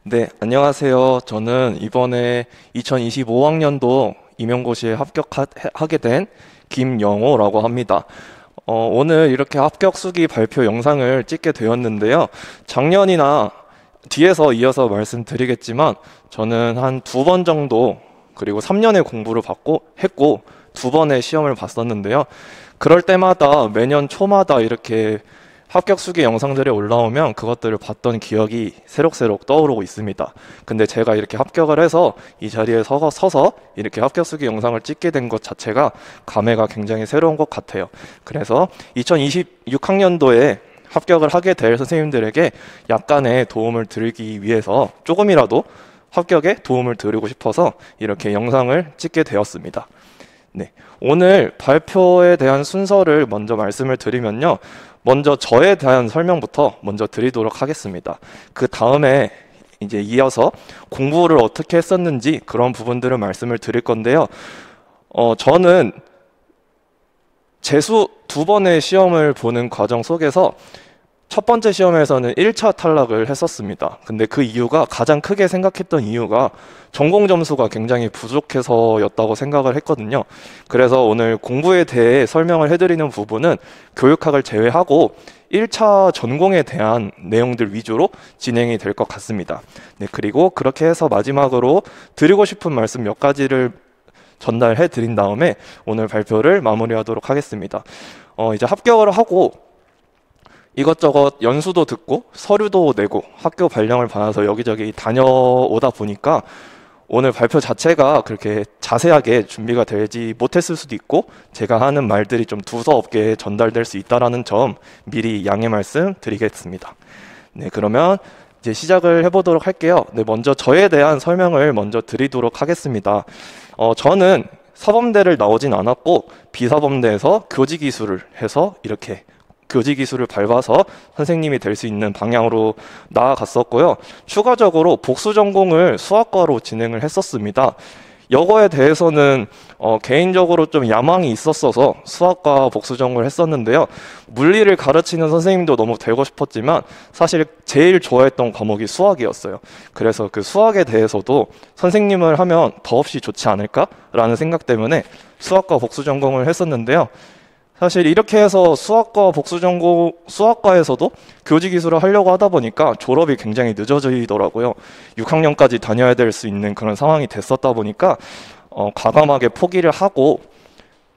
네, 안녕하세요. 저는 이번에 2025학년도 임용고시에 합격하게 된 김영호라고 합니다. 오늘 이렇게 합격 수기 발표 영상을 찍게 되었는데요. 작년이나 뒤에서 이어서 말씀드리겠지만 저는 한 2번 정도 그리고 3년의 공부를 했고 2번의 시험을 봤었는데요. 그럴 때마다 매년 초마다 이렇게 합격 수기 영상들이 올라오면 그것들을 봤던 기억이 새록새록 떠오르고 있습니다. 근데 제가 이렇게 합격을 해서 이 자리에 서서 이렇게 합격 수기 영상을 찍게 된 것 자체가 감회가 굉장히 새로운 것 같아요. 그래서 2026학년도에 합격을 하게 될 선생님들에게 약간의 도움을 드리기 위해서 조금이라도 합격에 도움을 드리고 싶어서 이렇게 영상을 찍게 되었습니다. 네, 오늘 발표에 대한 순서를 먼저 말씀을 드리면요. 먼저 저에 대한 설명부터 먼저 드리도록 하겠습니다. 그 다음에 이제 이어서 공부를 어떻게 했었는지 그런 부분들을 말씀을 드릴 건데요. 저는 재수 2번의 시험을 보는 과정 속에서 첫 번째 시험에서는 1차 탈락을 했었습니다. 근데 그 이유가 가장 크게 생각했던 이유가 전공 점수가 굉장히 부족해서였다고 생각을 했거든요. 그래서 오늘 공부에 대해 설명을 해드리는 부분은 교육학을 제외하고 1차 전공에 대한 내용들 위주로 진행이 될 것 같습니다. 네, 그리고 그렇게 해서 마지막으로 드리고 싶은 말씀 몇 가지를 전달해 드린 다음에 오늘 발표를 마무리하도록 하겠습니다. 이제 합격을 하고 이것저것 연수도 듣고 서류도 내고 학교 발령을 받아서 여기저기 다녀오다 보니까 오늘 발표 자체가 그렇게 자세하게 준비가 되지 못했을 수도 있고 제가 하는 말들이 좀 두서없게 전달될 수 있다는 점 미리 양해 말씀 드리겠습니다. 네, 그러면 이제 시작을 해보도록 할게요. 네, 먼저 저에 대한 설명을 먼저 드리도록 하겠습니다. 저는 사범대를 나오진 않았고 비사범대에서 교직이수를 해서 이렇게 교직이수를 밟아서 선생님이 될 수 있는 방향으로 나아갔었고요. 추가적으로 복수 전공을 수학과로 진행을 했었습니다. 이거에 대해서는 개인적으로 좀 야망이 있었어서 수학과 복수 전공을 했었는데요. 물리를 가르치는 선생님도 너무 되고 싶었지만 사실 제일 좋아했던 과목이 수학이었어요. 그래서 그 수학에 대해서도 선생님을 하면 더없이 좋지 않을까라는 생각 때문에 수학과 복수 전공을 했었는데요. 사실 이렇게 해서 수학과 복수 전공, 수학과에서도 교직이수를 하려고 하다 보니까 졸업이 굉장히 늦어지더라고요. 6학년까지 다녀야 될 수 있는 그런 상황이 됐었다 보니까 과감하게 포기를 하고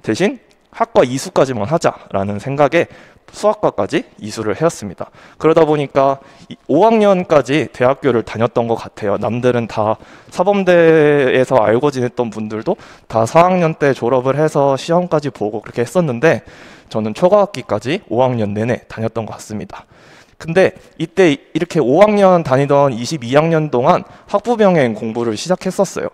대신 학과 이수까지만 하자라는 생각에 수학과까지 이수를 해왔습니다. 그러다 보니까 5학년까지 대학교를 다녔던 것 같아요. 남들은 다 사범대에서 알고 지냈던 분들도 다 4학년 때 졸업을 해서 시험까지 보고 그렇게 했었는데 저는 초과학기까지 5학년 내내 다녔던 것 같습니다. 근데 이때 이렇게 5학년 다니던 22학년 동안 학부병행 공부를 시작했었어요.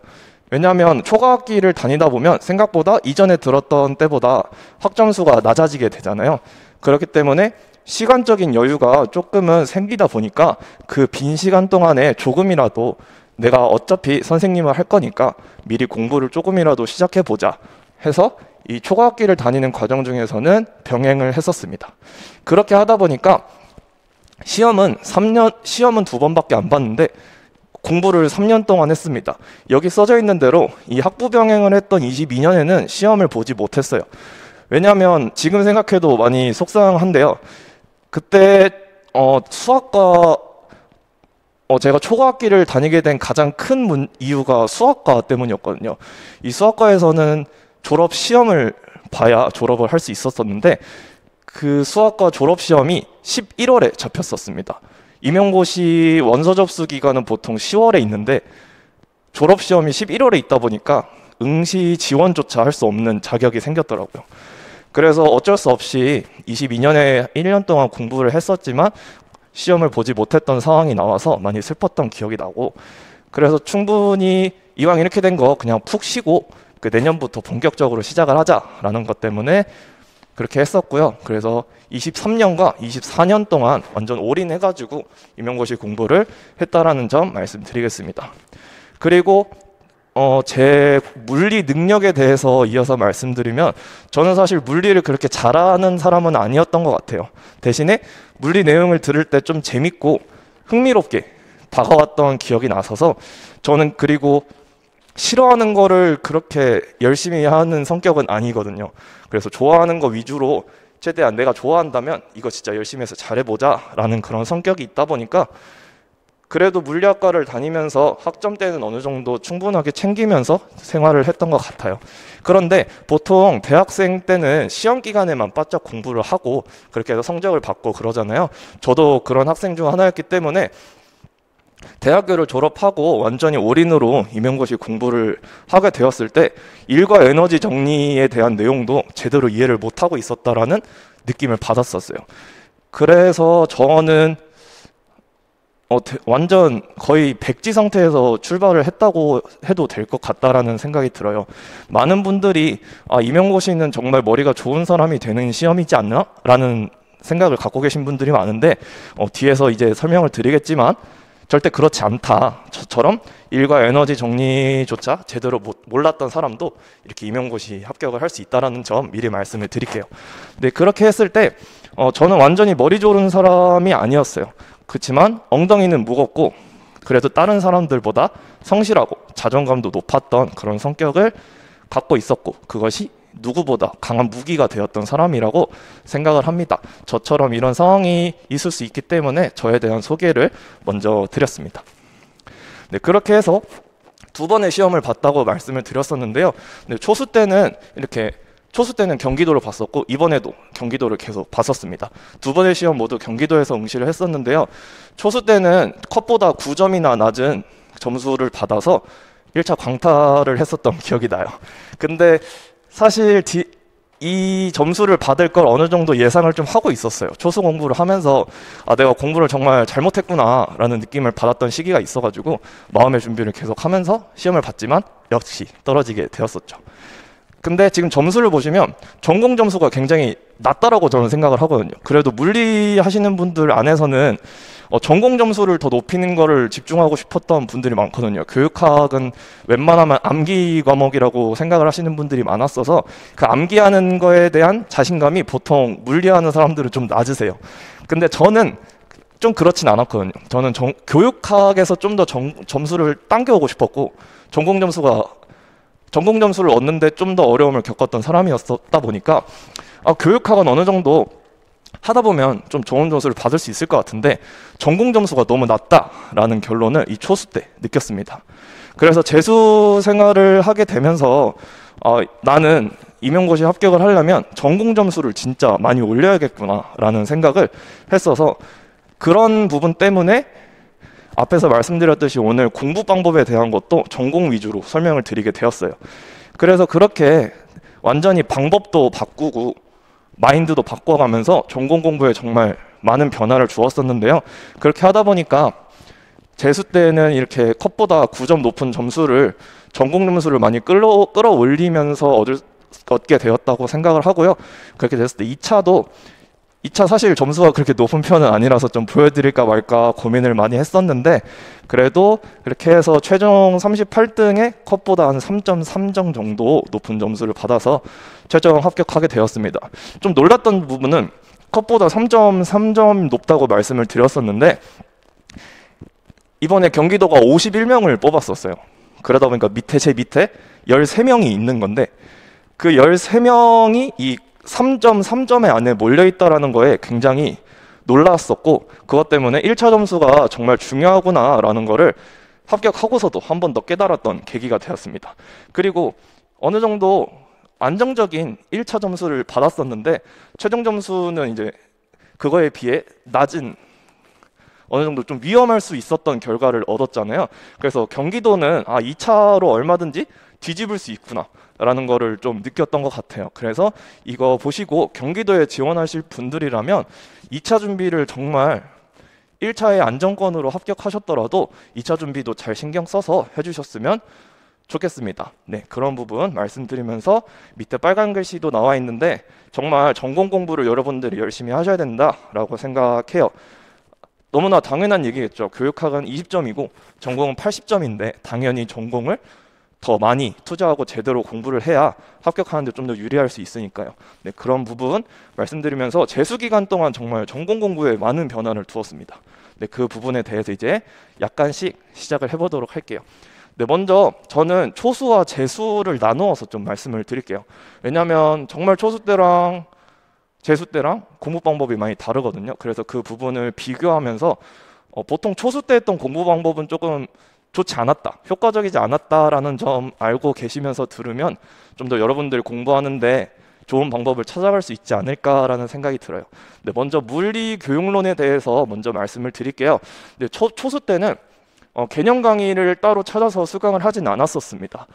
왜냐하면 초과학기를 다니다 보면 생각보다 이전에 들었던 때보다 학점수가 낮아지게 되잖아요. 그렇기 때문에 시간적인 여유가 조금은 생기다 보니까 그 빈 시간 동안에 조금이라도 내가 어차피 선생님을 할 거니까 미리 공부를 조금이라도 시작해보자 해서 이 초과학기를 다니는 과정 중에서는 병행을 했었습니다. 그렇게 하다 보니까 시험은 2번밖에 안 봤는데 공부를 3년 동안 했습니다. 여기 써져 있는 대로 이 학부 병행을 했던 22년에는 시험을 보지 못했어요. 왜냐하면 지금 생각해도 많이 속상한데요. 그때 수학과 제가 초과학기를 다니게 된 가장 큰 이유가 수학과 때문이었거든요. 이 수학과에서는 졸업 시험을 봐야 졸업을 할 수 있었었는데 그 수학과 졸업 시험이 11월에 잡혔었습니다. 임용고시 원서 접수 기간은 보통 10월에 있는데 졸업 시험이 11월에 있다 보니까 응시 지원조차 할 수 없는 자격이 생겼더라고요. 그래서 어쩔 수 없이 22년에 1년 동안 공부를 했었지만 시험을 보지 못했던 상황이 나와서 많이 슬펐던 기억이 나고 그래서 충분히 이왕 이렇게 된 거 그냥 푹 쉬고 그 내년부터 본격적으로 시작을 하자라는 것 때문에 그렇게 했었고요. 그래서 23년과 24년 동안 완전 올인해가지고 임용고시 공부를 했다라는 점 말씀드리겠습니다. 그리고 제 물리 능력에 대해서 이어서 말씀드리면 저는 사실 물리를 그렇게 잘하는 사람은 아니었던 것 같아요. 대신에 물리 내용을 들을 때 좀 재밌고 흥미롭게 다가왔던 기억이 나서서 저는 그리고 싫어하는 거를 그렇게 열심히 하는 성격은 아니거든요. 그래서 좋아하는 거 위주로 최대한 내가 좋아한다면 이거 진짜 열심히 해서 잘해보자 라는 그런 성격이 있다 보니까 그래도 물리학과를 다니면서 학점 때는 어느 정도 충분하게 챙기면서 생활을 했던 것 같아요. 그런데 보통 대학생 때는 시험 기간에만 바짝 공부를 하고 그렇게 해서 성적을 받고 그러잖아요. 저도 그런 학생 중 하나였기 때문에 대학교를 졸업하고 완전히 올인으로 임용고시 공부를 하게 되었을 때 일과 에너지 정리에 대한 내용도 제대로 이해를 못하고 있었다라는 느낌을 받았었어요. 그래서 저는 완전 거의 백지 상태에서 출발을 했다고 해도 될 것 같다라는 생각이 들어요. 많은 분들이 임용고시는 정말 머리가 좋은 사람이 되는 시험이지 않나? 라는 생각을 갖고 계신 분들이 많은데 뒤에서 이제 설명을 드리겠지만 절대 그렇지 않다. 저처럼 일과 에너지 정리조차 제대로 몰랐던 사람도 이렇게 임용고시 합격을 할 수 있다는 점 미리 말씀을 드릴게요. 근데 그렇게 했을 때 저는 완전히 머리 좋은 사람이 아니었어요. 그렇지만 엉덩이는 무겁고 그래도 다른 사람들보다 성실하고 자존감도 높았던 그런 성격을 갖고 있었고 그것이 누구보다 강한 무기가 되었던 사람이라고 생각을 합니다. 저처럼 이런 상황이 있을 수 있기 때문에 저에 대한 소개를 먼저 드렸습니다. 네, 그렇게 해서 두 번의 시험을 봤다고 말씀을 드렸었는데요. 네, 초수 때는 경기도를 봤었고 이번에도 경기도를 계속 봤었습니다. 두 번의 시험 모두 경기도에서 응시를 했었는데요. 초수 때는 컷보다 9점이나 낮은 점수를 받아서 1차 광탈을 했었던 기억이 나요. 근데 사실 이 점수를 받을 걸 어느 정도 예상을 좀 하고 있었어요. 초수 공부를 하면서 내가 공부를 정말 잘못했구나 라는 느낌을 받았던 시기가 있어가지고 마음의 준비를 계속 하면서 시험을 봤지만 역시 떨어지게 되었었죠. 근데 지금 점수를 보시면 전공 점수가 굉장히 낮다라고 저는 생각을 하거든요. 그래도 물리 하시는 분들 안에서는 전공 점수를 더 높이는 거를 집중하고 싶었던 분들이 많거든요. 교육학은 웬만하면 암기 과목이라고 생각을 하시는 분들이 많았어서 그 암기하는 거에 대한 자신감이 보통 물리하는 사람들은 좀 낮으세요. 근데 저는 좀 그렇진 않았거든요. 저는 교육학에서 좀 더 점수를 당겨오고 싶었고 전공 점수를 얻는데 좀 더 어려움을 겪었던 사람이었다 보니까 교육학은 어느 정도 하다 보면 좀 좋은 점수를 받을 수 있을 것 같은데 전공 점수가 너무 낮다라는 결론을 이 초수 때 느꼈습니다. 그래서 재수 생활을 하게 되면서 나는 임용고시 합격을 하려면 전공 점수를 진짜 많이 올려야겠구나라는 생각을 했어서 그런 부분 때문에 앞에서 말씀드렸듯이 오늘 공부 방법에 대한 것도 전공 위주로 설명을 드리게 되었어요. 그래서 그렇게 완전히 방법도 바꾸고 마인드도 바꿔가면서 전공 공부에 정말 많은 변화를 주었었는데요. 그렇게 하다 보니까 재수 때는 이렇게 컷보다 9점 높은 점수를 전공 점수를 많이 끌어올리면서 얻게 되었다고 생각을 하고요. 그렇게 됐을 때 2차 사실 점수가 그렇게 높은 편은 아니라서 좀 보여드릴까 말까 고민을 많이 했었는데 그래도 그렇게 해서 최종 38등에 컷보다 한 3.3점 정도 높은 점수를 받아서 최종 합격하게 되었습니다. 좀 놀랐던 부분은 컷보다 3.3점 높다고 말씀을 드렸었는데 이번에 경기도가 51명을 뽑았었어요. 그러다 보니까 제 밑에 13명이 있는 건데 그 13명이 이 3.3점의 안에 몰려있다라는 거에 굉장히 놀랐었고 그것 때문에 1차 점수가 정말 중요하구나라는 거를 합격하고서도 한 번 더 깨달았던 계기가 되었습니다. 그리고 어느 정도 안정적인 1차 점수를 받았었는데 최종 점수는 이제 그거에 비해 낮은 어느 정도 좀 위험할 수 있었던 결과를 얻었잖아요. 그래서 경기도는 2차로 얼마든지 뒤집을 수 있구나 라는 거를 좀 느꼈던 것 같아요. 그래서 이거 보시고 경기도에 지원하실 분들이라면 2차 준비를 정말 1차의 안정권으로 합격하셨더라도 2차 준비도 잘 신경 써서 해주셨으면 좋겠습니다. 네, 그런 부분 말씀드리면서 밑에 빨간 글씨도 나와 있는데 정말 전공 공부를 여러분들이 열심히 하셔야 된다라고 생각해요. 너무나 당연한 얘기겠죠. 교육학은 20점이고 전공은 80점인데 당연히 전공을 더 많이 투자하고 제대로 공부를 해야 합격하는 데 좀 더 유리할 수 있으니까요. 네, 그런 부분 말씀드리면서 재수 기간 동안 정말 전공 공부에 많은 변화를 두었습니다. 네, 그 부분에 대해서 이제 약간씩 시작을 해보도록 할게요. 네, 먼저 저는 초수와 재수를 나누어서 좀 말씀을 드릴게요. 왜냐하면 정말 초수 때랑 재수 때랑 공부 방법이 많이 다르거든요. 그래서 그 부분을 비교하면서 보통 초수 때 했던 공부 방법은 조금 좋지 않았다, 효과적이지 않았다라는 점 알고 계시면서 들으면 좀 더 여러분들이 공부하는데 좋은 방법을 찾아갈 수 있지 않을까라는 생각이 들어요. 네, 먼저 물리 교육론에 대해서 먼저 말씀을 드릴게요. 네, 초수 때는 개념 강의를 따로 찾아서 수강을 하진 않았었습니다.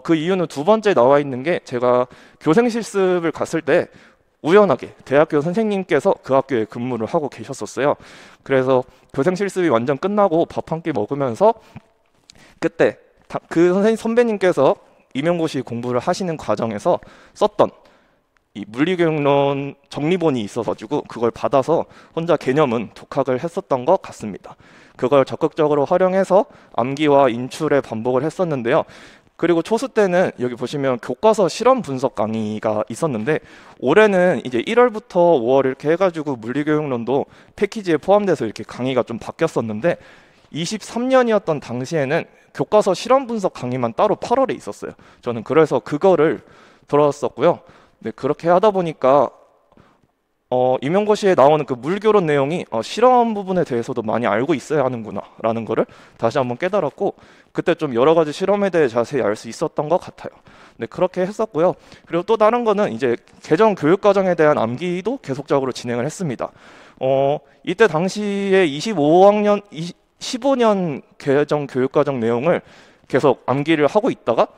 그 이유는 두 번째 나와 있는 게, 제가 교생 실습을 갔을 때 우연하게 대학교 선생님께서 그 학교에 근무를 하고 계셨었어요. 그래서 교생 실습이 완전 끝나고 밥 한 끼 먹으면서 그때 그 선배님께서 임용고시 공부를 하시는 과정에서 썼던 이 물리교육론 정리본이 있어가지고 그걸 받아서 혼자 개념은 독학을 했었던 것 같습니다. 그걸 적극적으로 활용해서 암기와 인출의 반복을 했었는데요. 그리고 초수 때는 여기 보시면 교과서 실험 분석 강의가 있었는데, 올해는 이제 1월부터 5월 이렇게 해가지고 물리교육론도 패키지에 포함돼서 이렇게 강의가 좀 바뀌었었는데, 23년이었던 당시에는 교과서 실험 분석 강의만 따로 8월에 있었어요. 저는 그래서 그거를 들었었고요. 네, 그렇게 하다 보니까 임용고시에 나오는 그 물교론 내용이 실험 부분에 대해서도 많이 알고 있어야 하는구나 라는 거를 다시 한번 깨달았고, 그때 좀 여러 가지 실험에 대해 자세히 알 수 있었던 것 같아요. 네, 그렇게 했었고요. 그리고 또 다른 거는 이제 개정 교육과정에 대한 암기도 계속적으로 진행을 했습니다. 이때 당시에 15년 개정 교육과정 내용을 계속 암기를 하고 있다가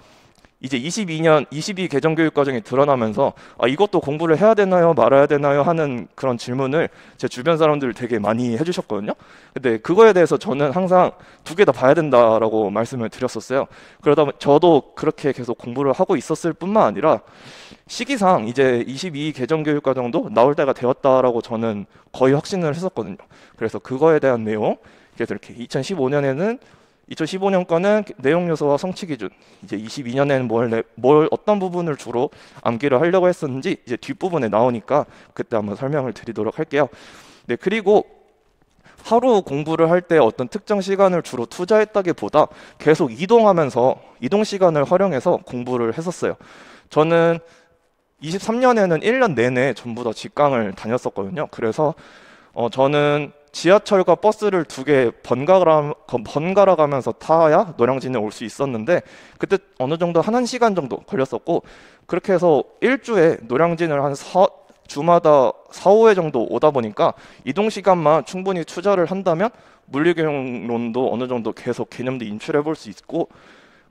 이제 22 개정 교육과정이 드러나면서 이것도 공부를 해야 되나요 말아야 되나요 하는 그런 질문을 제 주변 사람들 되게 많이 해주셨거든요. 근데 그거에 대해서 저는 항상 두 개 다 봐야 된다라고 말씀을 드렸었어요. 그러다 보니 저도 그렇게 계속 공부를 하고 있었을 뿐만 아니라 시기상 이제 22 개정 교육과정도 나올 때가 되었다라고 저는 거의 확신을 했었거든요. 그래서 그거에 대한 내용, 그래서 이렇게 2015년 거는 내용 요소와 성취 기준, 이제 22년에는 어떤 부분을 주로 암기를 하려고 했었는지 이제 뒷부분에 나오니까 그때 한번 설명을 드리도록 할게요. 네, 그리고 하루 공부를 할 때 어떤 특정 시간을 주로 투자했다기보다 계속 이동하면서 이동 시간을 활용해서 공부를 했었어요. 저는 23년에는 1년 내내 전부 다 직강을 다녔었거든요. 그래서 저는 지하철과 버스를 두 개 번갈아 가면서 타야 노량진에 올 수 있었는데, 그때 어느 정도 한 1시간 정도 걸렸었고, 그렇게 해서 일주에 노량진을 주마다 4, 5회 정도 오다 보니까 이동 시간만 충분히 투자를 한다면 물리교육론도 어느 정도 계속 개념도 인출해 볼 수 있고,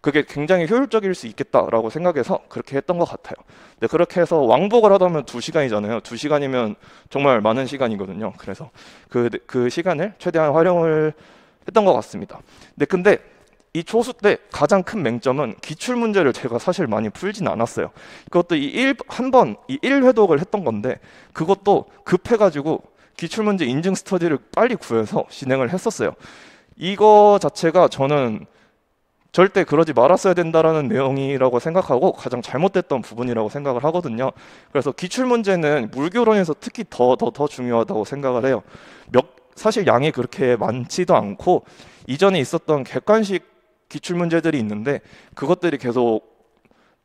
그게 굉장히 효율적일 수 있겠다라고 생각해서 그렇게 했던 것 같아요. 네, 그렇게 해서 왕복을 하다 보면 2시간이잖아요. 2시간이면 정말 많은 시간이거든요. 그래서 그 시간을 최대한 활용을 했던 것 같습니다. 네, 근데 이 초수 때 가장 큰 맹점은 기출 문제를 제가 사실 많이 풀진 않았어요. 그것도 한 번 1회독을 했던 건데, 그것도 급해가지고 기출 문제 인증 스터디를 빨리 구해서 진행을 했었어요. 이거 자체가 저는 절대 그러지 말았어야 된다라는 내용이라고 생각하고 가장 잘못됐던 부분이라고 생각을 하거든요. 그래서 기출 문제는 물교론에서 특히 더 중요하다고 생각을 해요. 사실 양이 그렇게 많지도 않고 이전에 있었던 객관식 기출 문제들이 있는데 그것들이 계속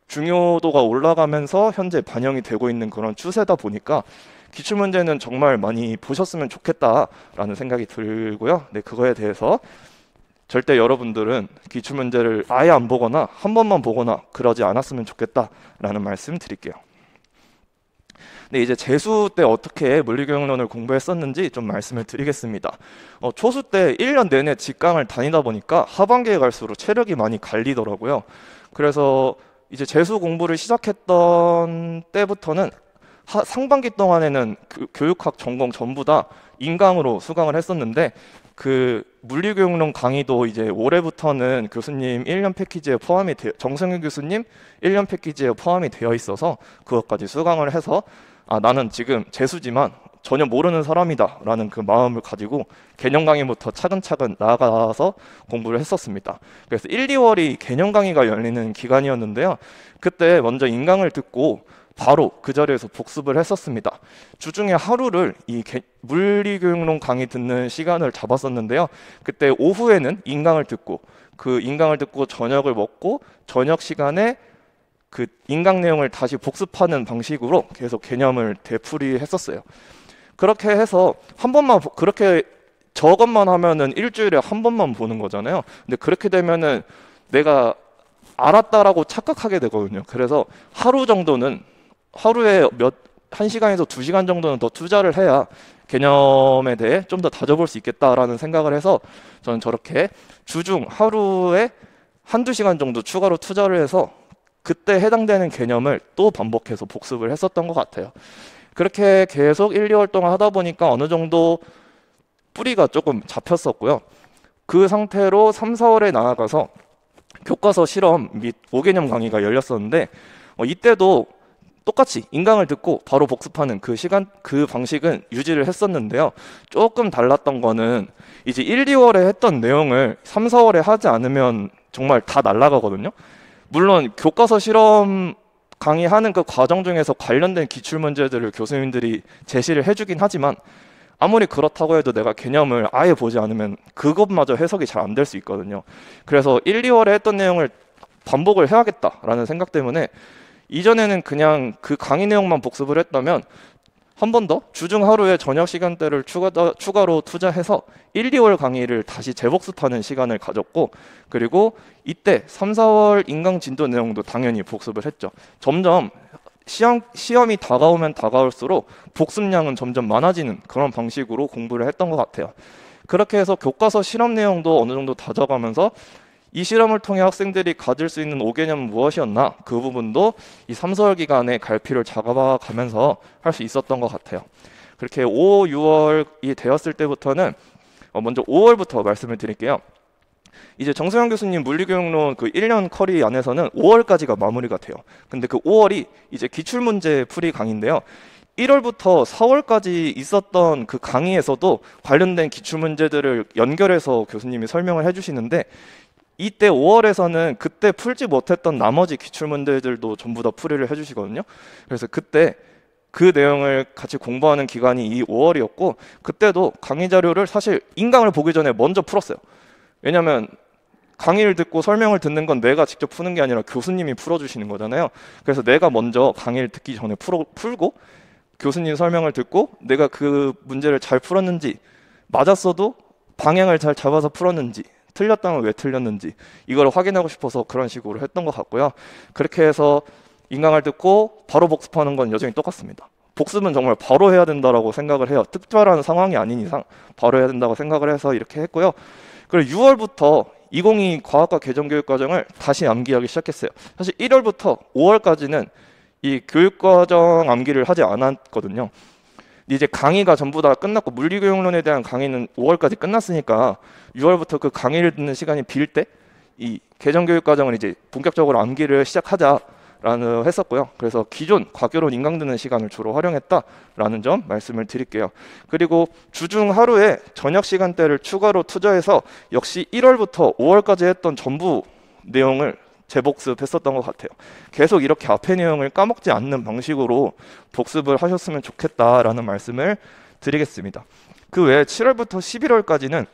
중요도가 올라가면서 현재 반영이 되고 있는 그런 추세다 보니까 기출 문제는 정말 많이 보셨으면 좋겠다라는 생각이 들고요. 네, 그거에 대해서 절대 여러분들은 기출문제를 아예 안 보거나 한 번만 보거나 그러지 않았으면 좋겠다라는 말씀 드릴게요. 네, 이제 재수 때 어떻게 물리교육론을 공부했었는지 좀 말씀을 드리겠습니다. 초수 때 1년 내내 직강을 다니다 보니까 하반기에 갈수록 체력이 많이 갈리더라고요. 그래서 이제 재수 공부를 시작했던 때부터는 상반기 동안에는 교육학 전공 전부 다 인강으로 수강을 했었는데, 그 물리교육론 강의도 이제 올해부터는 교수님 1년 패키지에 정승윤 교수님 1년 패키지에 포함이 되어 있어서 그것까지 수강을 해서 나는 지금 재수지만 전혀 모르는 사람이다라는 그 마음을 가지고 개념 강의부터 차근차근 나아가서 공부를 했었습니다. 그래서 1, 2월이 개념 강의가 열리는 기간이었는데요. 그때 먼저 인강을 듣고 바로 그 자리에서 복습을 했었습니다. 주중에 하루를 이 물리교육론 강의 듣는 시간을 잡았었는데요. 그때 오후에는 인강을 듣고 그 인강을 듣고 저녁을 먹고 저녁 시간에 그 인강 내용을 다시 복습하는 방식으로 계속 개념을 되풀이했었어요. 그렇게 해서 한 번만 그렇게 저것만 하면은 일주일에 한 번만 보는 거잖아요. 근데 그렇게 되면은 내가 알았다라고 착각하게 되거든요. 그래서 하루 정도는 하루에 1시간에서 2시간 정도는 더 투자를 해야 개념에 대해 좀 더 다져볼 수 있겠다라는 생각을 해서 저는 저렇게 주중 하루에 1~2시간 정도 추가로 투자를 해서 그때 해당되는 개념을 또 반복해서 복습을 했었던 것 같아요. 그렇게 계속 1, 2월 동안 하다 보니까 어느 정도 뿌리가 조금 잡혔었고요. 그 상태로 3, 4월에 나아가서 교과서 실험 및 5개념 강의가 열렸었는데 이때도 똑같이 인강을 듣고 바로 복습하는 그 방식은 유지를 했었는데요. 조금 달랐던 거는 이제 1, 2월에 했던 내용을 3, 4월에 하지 않으면 정말 다 날아가거든요. 물론 교과서 실험 강의하는 그 과정 중에서 관련된 기출문제들을 교수님들이 제시를 해주긴 하지만 아무리 그렇다고 해도 내가 개념을 아예 보지 않으면 그것마저 해석이 잘 안 될 수 있거든요. 그래서 1, 2월에 했던 내용을 반복을 해야겠다라는 생각 때문에 이전에는 그냥 그 강의 내용만 복습을 했다면 한 번 더 주중 하루에 저녁 시간대를 추가로 투자해서 1, 2월 강의를 다시 재복습하는 시간을 가졌고 그리고 이때 3, 4월 인강 진도 내용도 당연히 복습을 했죠. 점점 시험이 다가오면 다가올수록 복습량은 점점 많아지는 그런 방식으로 공부를 했던 것 같아요. 그렇게 해서 교과서 실험 내용도 어느 정도 다져가면서 이 실험을 통해 학생들이 가질 수 있는 5개념은 무엇이었나 그 부분도 이 3, 4월 기간에 갈피를 잡아가면서 할 수 있었던 것 같아요. 그렇게 5, 6월이 되었을 때부터는 먼저 5월부터 말씀을 드릴게요. 이제 정소영 교수님 물리교육론 그 1년 커리 안에서는 5월까지가 마무리가 돼요. 근데 그 5월이 이제 기출문제 풀이 강의인데요. 1월부터 4월까지 있었던 그 강의에서도 관련된 기출문제들을 연결해서 교수님이 설명을 해주시는데 이때 5월에서는 그때 풀지 못했던 나머지 기출문제들도 전부 다 풀이를 해주시거든요. 그래서 그때 그 내용을 같이 공부하는 기간이 이 5월이었고 그때도 강의 자료를 사실 인강을 보기 전에 먼저 풀었어요. 왜냐하면 강의를 듣고 설명을 듣는 건 내가 직접 푸는 게 아니라 교수님이 풀어주시는 거잖아요. 그래서 내가 먼저 강의를 듣기 전에 풀고 교수님 설명을 듣고 내가 그 문제를 잘 풀었는지 맞았어도 방향을 잘 잡아서 풀었는지 틀렸다면 왜 틀렸는지 이걸 확인하고 싶어서 그런 식으로 했던 것 같고요. 그렇게 해서 인강을 듣고 바로 복습하는 건 여전히 똑같습니다. 복습은 정말 바로 해야 된다고 생각을 해요. 특별한 상황이 아닌 이상 바로 해야 된다고 생각을 해서 이렇게 했고요. 그리고 6월부터 2022 과학과 개정교육과정을 다시 암기하기 시작했어요. 사실 1월부터 5월까지는 이 교육과정 암기를 하지 않았거든요. 이제 강의가 전부 다 끝났고 물리교육론에 대한 강의는 5월까지 끝났으니까 6월부터 그 강의를 듣는 시간이 빌 때 이 개정교육과정을 이제 본격적으로 암기를 시작하자라는 했었고요. 그래서 기존 과교론 인강 듣는 시간을 주로 활용했다라는 점 말씀을 드릴게요. 그리고 주중 하루에 저녁 시간대를 추가로 투자해서 역시 1월부터 5월까지 했던 전부 내용을 재복습했었던 것 같아요. 계속 이렇게 앞에 내용을 까먹지 않는 방식으로 복습을 하셨으면 좋겠다라는 말씀을 드리겠습니다. 그 외에 7월부터 11월까지는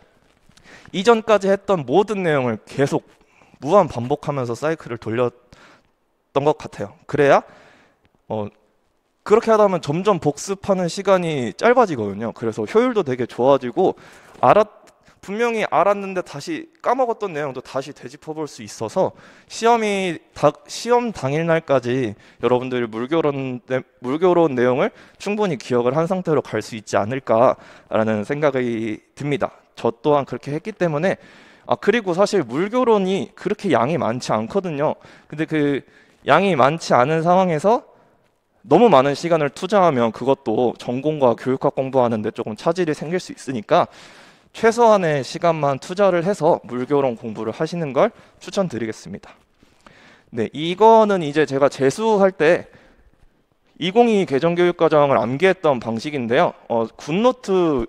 이전까지 했던 모든 내용을 계속 무한 반복하면서 사이클을 돌렸던 것 같아요. 그래야 그렇게 하다 보면 점점 복습하는 시간이 짧아지거든요. 그래서 효율도 되게 좋아지고 분명히 알았는데 다시 까먹었던 내용도 다시 되짚어 볼 수 있어서 시험 당일 날까지 여러분들이 물교론 내용을 충분히 기억을 한 상태로 갈 수 있지 않을까라는 생각이 듭니다. 저 또한 그렇게 했기 때문에 그리고 사실 물교론이 그렇게 양이 많지 않거든요. 근데 그 양이 많지 않은 상황에서 너무 많은 시간을 투자하면 그것도 전공과 교육학 공부하는데 조금 차질이 생길 수 있으니까 최소한의 시간만 투자를 해서 물교론 공부를 하시는 걸 추천드리겠습니다. 네, 이거는 이제 제가 재수할 때 2022 개정교육과정을 암기했던 방식인데요. 굿노트,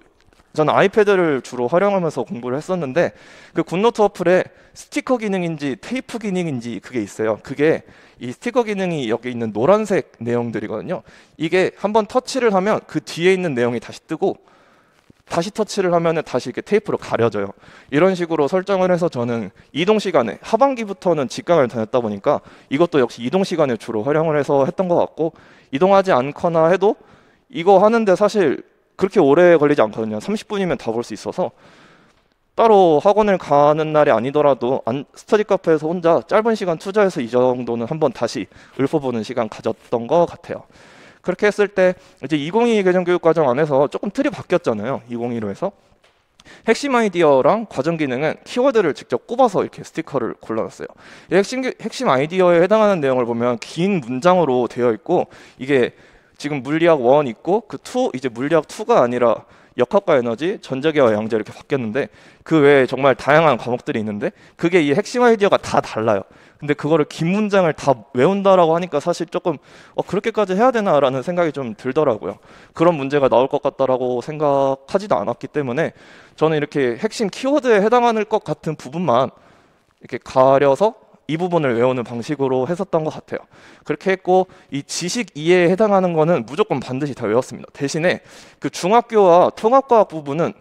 저는 아이패드를 주로 활용하면서 공부를 했었는데 그 굿노트 어플에 스티커 기능인지 테이프 기능인지 그게 있어요. 그게 이 스티커 기능이 여기 있는 노란색 내용들이거든요. 이게 한번 터치를 하면 그 뒤에 있는 내용이 다시 뜨고 다시 터치를 하면은 다시 이렇게 테이프로 가려져요. 이런 식으로 설정을 해서 저는 이동 시간에 하반기부터는 직강을 다녔다 보니까 이것도 역시 이동 시간에 주로 활용을 해서 했던 것 같고, 이동하지 않거나 해도 이거 하는데 사실 그렇게 오래 걸리지 않거든요. 30분이면 다 볼 수 있어서 따로 학원을 가는 날이 아니더라도 스터디 카페에서 혼자 짧은 시간 투자해서 이 정도는 한번 다시 읊어보는 시간 가졌던 것 같아요. 그렇게 했을 때 이제 2022 개정교육과정 안에서 조금 틀이 바뀌었잖아요. 2022로 해서 핵심 아이디어랑 과정 기능은 키워드를 직접 꼽아서 이렇게 스티커를 골라놨어요. 이 핵심 아이디어에 해당하는 내용을 보면 긴 문장으로 되어 있고, 이게 지금 물리학 1 있고 그 2, 이제 물리학 2가 아니라 역학과 에너지, 전자기와 양자 이렇게 바뀌었는데 그 외에 정말 다양한 과목들이 있는데 그게 이 핵심 아이디어가 다 달라요. 근데 그거를 긴 문장을 다 외운다라고 하니까 사실 조금 그렇게까지 해야 되나라는 생각이 좀 들더라고요. 그런 문제가 나올 것 같다라고 생각하지도 않았기 때문에 저는 이렇게 핵심 키워드에 해당하는 것 같은 부분만 이렇게 가려서 이 부분을 외우는 방식으로 했었던 것 같아요. 그렇게 했고, 이 지식 이해에 해당하는 거는 무조건 반드시 다 외웠습니다. 대신에 그 중학교와 통합과학 부분은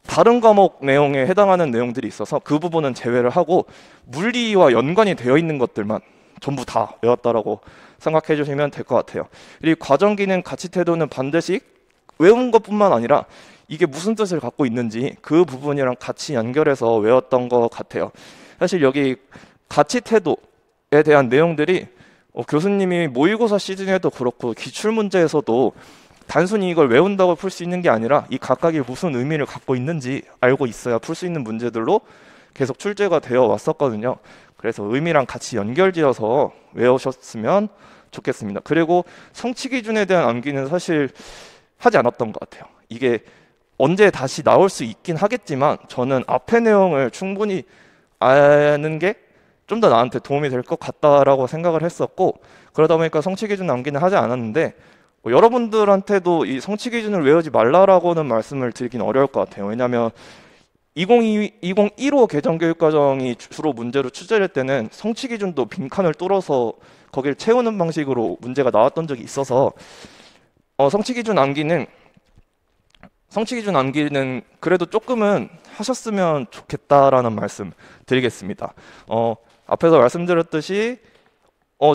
다른 과목 내용에 해당하는 내용들이 있어서 그 부분은 제외를 하고 물리와 연관이 되어 있는 것들만 전부 다 외웠다라고 생각해 주시면 될 것 같아요. 그리고 과정 기능, 가치 태도는 반드시 외운 것뿐만 아니라 이게 무슨 뜻을 갖고 있는지 그 부분이랑 같이 연결해서 외웠던 것 같아요. 사실 여기 가치 태도에 대한 내용들이 교수님이 모의고사 시즌에도 그렇고 기출문제에서도 단순히 이걸 외운다고 풀 수 있는 게 아니라 이 각각이 무슨 의미를 갖고 있는지 알고 있어야 풀 수 있는 문제들로 계속 출제가 되어 왔었거든요. 그래서 의미랑 같이 연결지어서 외우셨으면 좋겠습니다. 그리고 성취 기준에 대한 암기는 사실 하지 않았던 것 같아요. 이게 언제 다시 나올 수 있긴 하겠지만 저는 앞의 내용을 충분히 아는 게 좀 더 나한테 도움이 될 것 같다라고 생각을 했었고, 그러다 보니까 성취 기준 암기는 하지 않았는데 여러분들한테도 이 성취 기준을 외우지 말라라고는 말씀을 드리긴 어려울 것 같아요. 왜냐하면 2015 개정교육과정이 주로 문제로 출제될 때는 성취 기준도 빈칸을 뚫어서 거기를 채우는 방식으로 문제가 나왔던 적이 있어서 성취 기준 암기는 그래도 조금은 하셨으면 좋겠다라는 말씀 드리겠습니다. 앞에서 말씀드렸듯이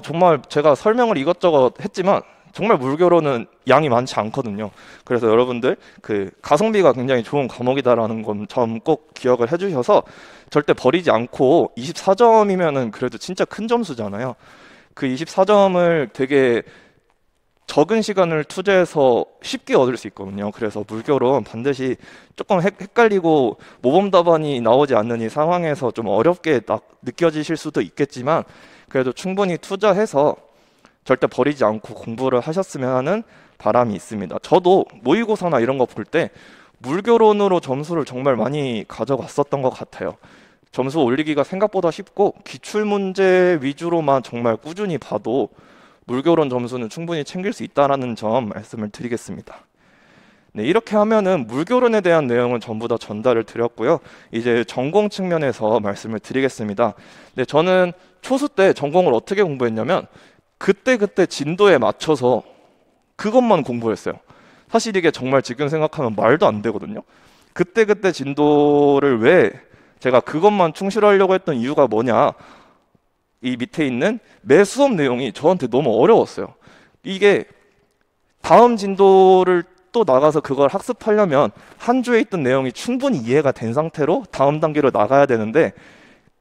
정말 제가 설명을 이것저것 했지만 정말 물교로는 양이 많지 않거든요. 그래서 여러분들 그 가성비가 굉장히 좋은 과목이다라는 건 점 꼭 기억을 해주셔서 절대 버리지 않고, 24점이면은 그래도 진짜 큰 점수잖아요. 그 24점을 되게 적은 시간을 투자해서 쉽게 얻을 수 있거든요. 그래서 물결은 반드시 조금 헷갈리고 모범 답안이 나오지 않는 이 상황에서 좀 어렵게 느껴지실 수도 있겠지만 그래도 충분히 투자해서 절대 버리지 않고 공부를 하셨으면 하는 바람이 있습니다. 저도 모의고사나 이런 거 볼 때 물결론으로 점수를 정말 많이 가져갔었던 것 같아요. 점수 올리기가 생각보다 쉽고 기출문제 위주로만 정말 꾸준히 봐도 물결론 점수는 충분히 챙길 수 있다는 점 말씀을 드리겠습니다. 네, 이렇게 하면은 물결론에 대한 내용은 전부 다 전달을 드렸고요. 이제 전공 측면에서 말씀을 드리겠습니다. 네, 저는 초수 때 전공을 어떻게 공부했냐면 그때 진도에 맞춰서 그것만 공부했어요. 사실 이게 정말 지금 생각하면 말도 안 되거든요. 그때 진도를 왜 제가 그것만 충실하려고 했던 이유가 뭐냐, 이 밑에 있는 매 수업 내용이 저한테 너무 어려웠어요. 이게 다음 진도를 또 나가서 그걸 학습하려면 한 주에 있던 내용이 충분히 이해가 된 상태로 다음 단계로 나가야 되는데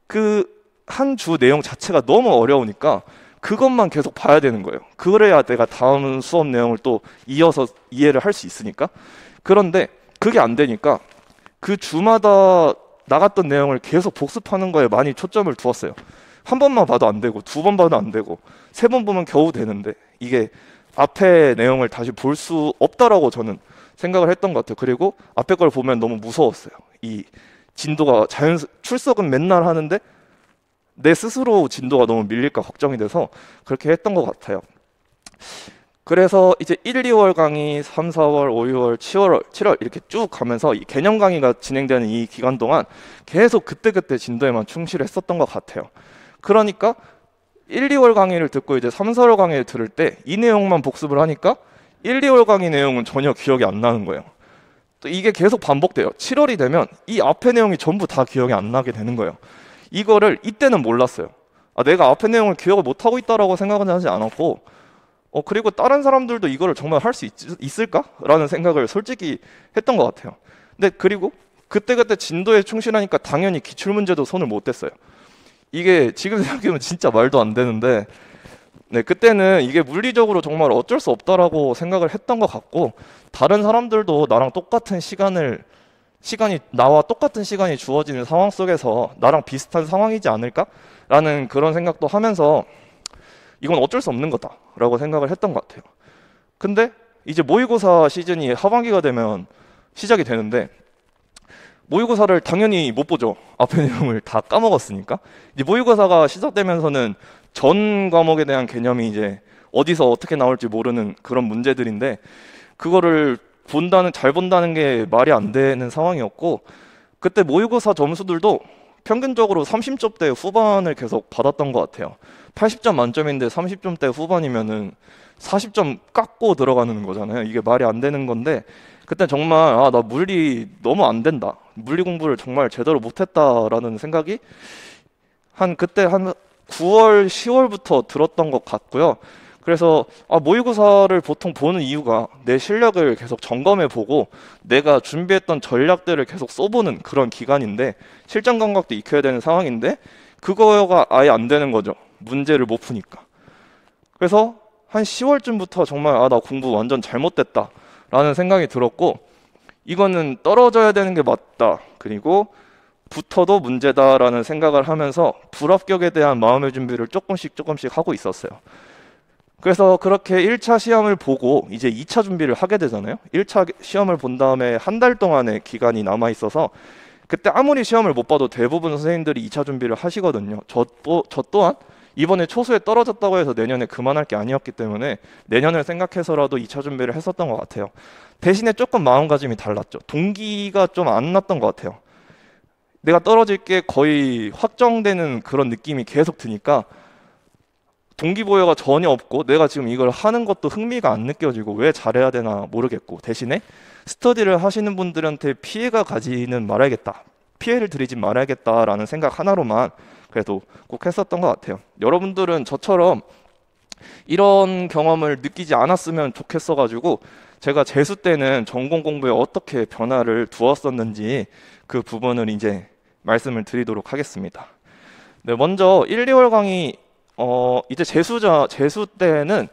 그 한 주 내용 자체가 너무 어려우니까 그것만 계속 봐야 되는 거예요. 그래야 내가 다음 수업 내용을 또 이어서 이해를 할 수 있으니까. 그런데 그게 안 되니까 그 주마다 나갔던 내용을 계속 복습하는 거에 많이 초점을 두었어요. 한 번만 봐도 안 되고 두 번 봐도 안 되고 세 번 보면 겨우 되는데 이게 앞에 내용을 다시 볼 수 없다라고 저는 생각을 했던 것 같아요. 그리고 앞에 걸 보면 너무 무서웠어요. 이 진도가 출석은 맨날 하는데 내 스스로 진도가 너무 밀릴까 걱정이 돼서 그렇게 했던 것 같아요. 그래서 이제 1, 2월 강의, 3, 4월, 5, 6월, 7월 이렇게 쭉 가면서 이 개념 강의가 진행되는 이 기간 동안 계속 그때그때 진도에만 충실했었던 것 같아요. 그러니까 1, 2월 강의를 듣고 이제 3, 4월 강의를 들을 때 이 내용만 복습을 하니까 1, 2월 강의 내용은 전혀 기억이 안 나는 거예요. 또 이게 계속 반복돼요. 7월이 되면 이 앞에 내용이 전부 다 기억이 안 나게 되는 거예요. 이거를 이때는 몰랐어요. 내가 앞에 내용을 기억을 못하고 있다라고 생각은 하지 않았고, 그리고 다른 사람들도 이거를 정말 할 수 있을까라는 생각을 솔직히 했던 것 같아요. 근데 그리고 그때그때 진도에 충실하니까 당연히 기출문제도 손을 못 댔어요. 이게 지금 생각해보면 진짜 말도 안 되는데, 네, 그때는 이게 물리적으로 정말 어쩔 수 없다라고 생각을 했던 것 같고, 다른 사람들도 나랑 똑같은 나와 똑같은 시간이 주어지는 상황 속에서 나랑 비슷한 상황이지 않을까라는 그런 생각도 하면서 이건 어쩔 수 없는 거다라고 생각을 했던 것 같아요. 근데 이제 모의고사 시즌이 하반기가 되면 시작이 되는데, 모의고사를 당연히 못 보죠. 앞에 내용을 다 까먹었으니까. 이제 모의고사가 시작되면서는 전 과목에 대한 개념이 이제 어디서 어떻게 나올지 모르는 그런 문제들인데, 그거를 잘 본다는 게 말이 안 되는 상황이었고, 그때 모의고사 점수들도 평균적으로 30점대 후반을 계속 받았던 것 같아요. 80점 만점인데 30점대 후반이면은 40점 깎고 들어가는 거잖아요. 이게 말이 안 되는 건데, 그때 정말 나 물리 너무 안 된다, 물리 공부를 정말 제대로 못했다라는 생각이 그때 한 9월, 10월부터 들었던 것 같고요. 그래서 모의고사를 보통 보는 이유가 내 실력을 계속 점검해 보고 내가 준비했던 전략들을 계속 써보는 그런 기간인데, 실전 감각도 익혀야 되는 상황인데 그거가 아예 안 되는 거죠. 문제를 못 푸니까. 그래서 한 10월쯤부터 정말 나 공부 완전 잘못됐다 라는 생각이 들었고, 이거는 떨어져야 되는 게 맞다, 그리고 붙어도 문제다라는 생각을 하면서 불합격에 대한 마음의 준비를 조금씩 하고 있었어요. 그래서 그렇게 1차 시험을 보고 이제 2차 준비를 하게 되잖아요. 1차 시험을 본 다음에 한 달 동안의 기간이 남아 있어서, 그때 아무리 시험을 못 봐도 대부분 선생님들이 2차 준비를 하시거든요. 저 또한 이번에 초수에 떨어졌다고 해서 내년에 그만할 게 아니었기 때문에 내년을 생각해서라도 2차 준비를 했었던 것 같아요. 대신에 조금 마음가짐이 달랐죠. 동기가 좀 안 났던 것 같아요. 내가 떨어질 게 거의 확정되는 그런 느낌이 계속 드니까 동기부여가 전혀 없고, 내가 지금 이걸 하는 것도 흥미가 안 느껴지고 왜 잘해야 되나 모르겠고, 대신에 스터디를 하시는 분들한테 피해를 드리지 말아야겠다라는 생각 하나로만 그래도 꼭 했었던 것 같아요. 여러분들은 저처럼 이런 경험을 느끼지 않았으면 좋겠어가지고 제가 재수 때는 전공 공부에 어떻게 변화를 두었었는지 그 부분을 이제 말씀을 드리도록 하겠습니다. 네, 먼저 1, 2월 강의, 이제 재수 때는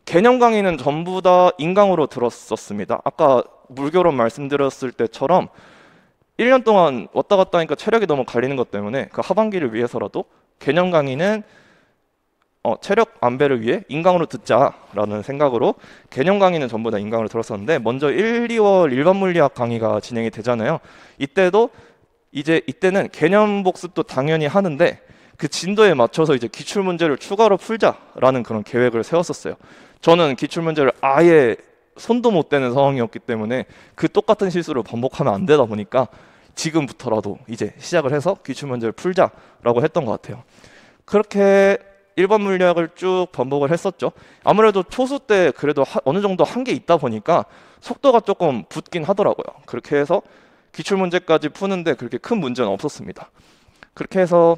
개념 강의는 전부 다 인강으로 들었었습니다. 아까 물결론 말씀드렸을 때처럼 1년 동안 왔다 갔다 하니까 체력이 너무 갈리는 것 때문에 그 하반기를 위해서라도 개념 강의는 체력 안배를 위해 인강으로 듣자라는 생각으로 개념 강의는 전부 다 인강으로 들었었는데, 먼저 1, 2월 일반 물리학 강의가 진행이 되잖아요. 이때는 개념 복습도 당연히 하는데 그 진도에 맞춰서 이제 기출 문제를 추가로 풀자라는 그런 계획을 세웠었어요. 저는 기출 문제를 아예 손도 못 대는 상황이었기 때문에 그 똑같은 실수를 반복하면 안 되다 보니까 지금부터라도 이제 시작을 해서 기출 문제를 풀자라고 했던 것 같아요. 그렇게 일반 물리학을 쭉 반복을 했었죠. 아무래도 초수 때 그래도 어느 정도 한 게 있다 보니까 속도가 조금 붙긴 하더라고요. 그렇게 해서 기출 문제까지 푸는데 그렇게 큰 문제는 없었습니다. 그렇게 해서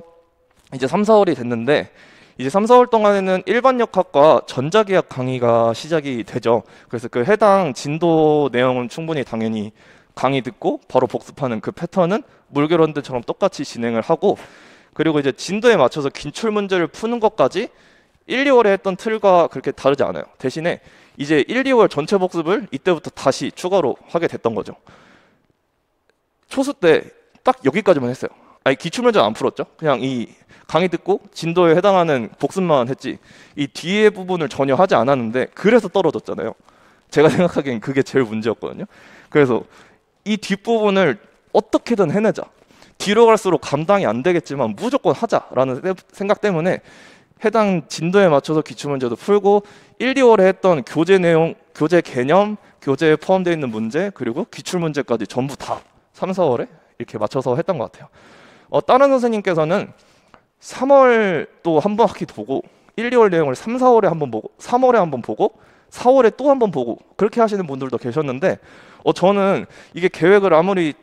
이제 3, 4월이 됐는데, 이제 3, 4월 동안에는 일반역학과 전자기학 강의가 시작이 되죠. 그래서 그 해당 진도 내용은 충분히 당연히 강의 듣고 바로 복습하는 그 패턴은 물결론 때처럼 똑같이 진행을 하고, 그리고 이제 진도에 맞춰서 기출 문제를 푸는 것까지 1, 2월에 했던 틀과 그렇게 다르지 않아요. 대신에 이제 1, 2월 전체 복습을 이때부터 다시 추가로 하게 됐던 거죠. 초수 때 딱 여기까지만 했어요. 기출 문제는 안 풀었죠. 그냥 이 강의 듣고 진도에 해당하는 복습만 했지 이 뒤에 부분을 전혀 하지 않았는데, 그래서 떨어졌잖아요. 제가 생각하기엔 그게 제일 문제였거든요. 그래서 이 뒷부분을 어떻게든 해내자, 뒤로 갈수록 감당이 안 되겠지만 무조건 하자라는 생각 때문에 해당 진도에 맞춰서 기출문제도 풀고 1, 2월에 했던 교재 내용, 교재 개념, 교재에 포함되어 있는 문제 그리고 기출문제까지 전부 다 3, 4월에 이렇게 맞춰서 했던 것 같아요. 다른 선생님께서는 3월 또 한 바퀴 보고 1, 2월 내용을 3, 4월에 한번 보고 3월에 한번 보고 4월에 또 한번 보고 그렇게 하시는 분들도 계셨는데 저는 이게 계획을 아무리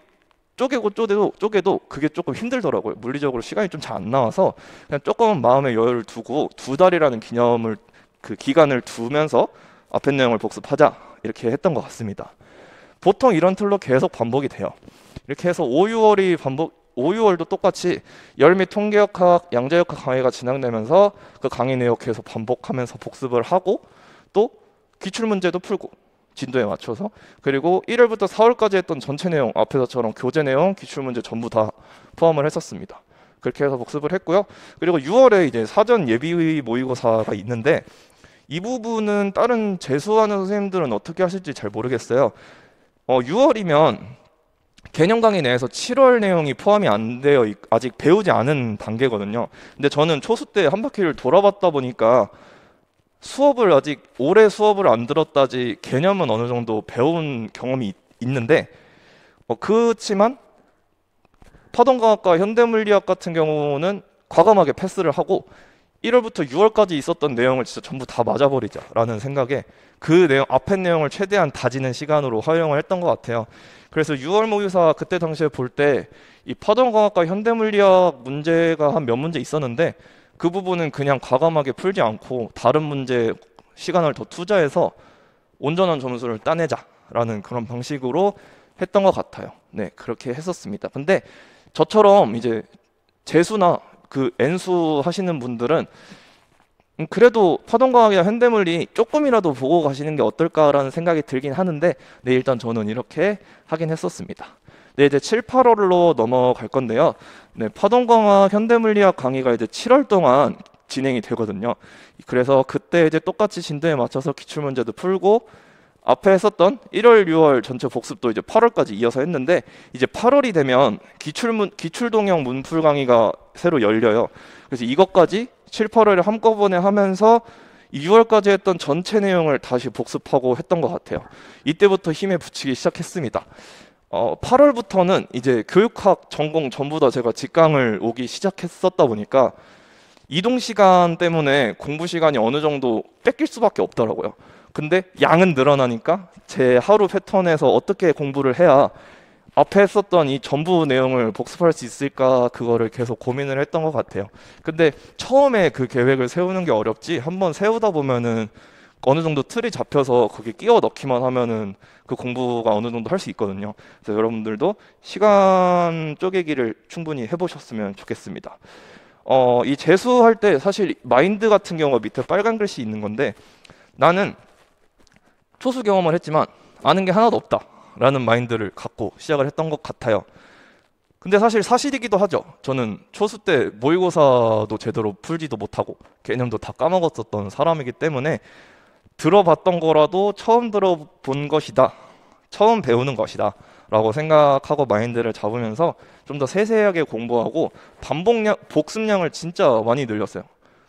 쪼개도 그게 조금 힘들더라고요. 물리적으로 시간이 좀 잘 안 나와서 그냥 조금 마음의 여유를 두고 2달이라는 기념을 그 기간을 두면서 앞에 내용을 복습하자 이렇게 했던 것 같습니다. 보통 이런 틀로 계속 반복이 돼요. 이렇게 해서 5, 6월도 똑같이 열 및 통계역학, 양자역학 강의가 진행되면서 그 강의 내용 계속 반복하면서 복습을 하고 또 기출문제도 풀고 진도에 맞춰서 그리고 1월부터 4월까지 했던 전체 내용 앞에서처럼 교재 내용, 기출문제 전부 다 포함을 했었습니다. 그렇게 해서 복습을 했고요. 그리고 6월에 이제 사전 예비 모의고사가 있는데 이 부분은 다른 재수하는 선생님들은 어떻게 하실지 잘 모르겠어요. 6월이면 개념 강의 내에서 7월 내용이 포함이 안 되어 아직 배우지 않은 단계거든요. 근데 저는 초수 때 한 바퀴를 돌아봤다 보니까 수업을 아직 올해 수업을 안 들었다지 개념은 어느 정도 배운 경험이 있는데 그렇지만 파동과학과 현대물리학 같은 경우는 과감하게 패스를 하고 1월부터 6월까지 있었던 내용을 진짜 전부 다 맞아버리자라는 생각에 그 내용 앞에 내용을 최대한 다지는 시간으로 활용을 했던 것 같아요. 그래서 6월 모의고사 그때 당시에 볼 때 이 파동과학과 현대물리학 문제가 한 몇 문제 있었는데 그 부분은 그냥 과감하게 풀지 않고 다른 문제 시간을 더 투자해서 온전한 점수를 따내자라는 그런 방식으로 했던 것 같아요. 네, 그렇게 했었습니다. 근데 저처럼 이제 재수나 그 N수 하시는 분들은 그래도 파동과학이나 현대물리 조금이라도 보고 가시는 게 어떨까라는 생각이 들긴 하는데 네, 일단 저는 이렇게 하긴 했었습니다. 네, 이제 7, 8월로 넘어갈 건데요. 네, 파동과학 현대물리학 강의가 이제 7월 동안 진행이 되거든요. 그래서 그때 이제 똑같이 진도에 맞춰서 기출문제도 풀고 앞에 했었던 1월, 6월 전체 복습도 이제 8월까지 이어서 했는데 이제 8월이 되면 기출동형 문풀 강의가 새로 열려요. 그래서 이것까지 7, 8월에 한꺼번에 하면서 6월까지 했던 전체 내용을 다시 복습하고 했던 것 같아요. 이때부터 힘에 붙이기 시작했습니다. 8월부터는 이제 교육학 전공 전부 다 제가 직강을 오기 시작했었다 보니까 이동 시간 때문에 공부 시간이 어느 정도 뺏길 수밖에 없더라고요. 근데 양은 늘어나니까 제 하루 패턴에서 어떻게 공부를 해야 앞에 했었던 이 전부 내용을 복습할 수 있을까 그거를 계속 고민을 했던 것 같아요. 근데 처음에 그 계획을 세우는 게 어렵지 한번 세우다 보면은 어느 정도 틀이 잡혀서 거기에 끼워 넣기만 하면은 그 공부가 어느 정도 할 수 있거든요. 그래서 여러분들도 시간 쪼개기를 충분히 해보셨으면 좋겠습니다. 이 재수할 때 사실 마인드 같은 경우가 밑에 빨간 글씨 있는 건데 나는 초수 경험을 했지만 아는 게 하나도 없다 라는 마인드를 갖고 시작을 했던 것 같아요. 근데 사실 사실이기도 하죠. 저는 초수 때 모의고사도 제대로 풀지도 못하고 개념도 다 까먹었었던 사람이기 때문에 들어봤던 거라도 처음 들어본 것이다, 처음 배우는 것이다 라고 생각하고 마인드를 잡으면서 좀 더 세세하게 공부하고 복습량을 진짜 많이 늘렸어요.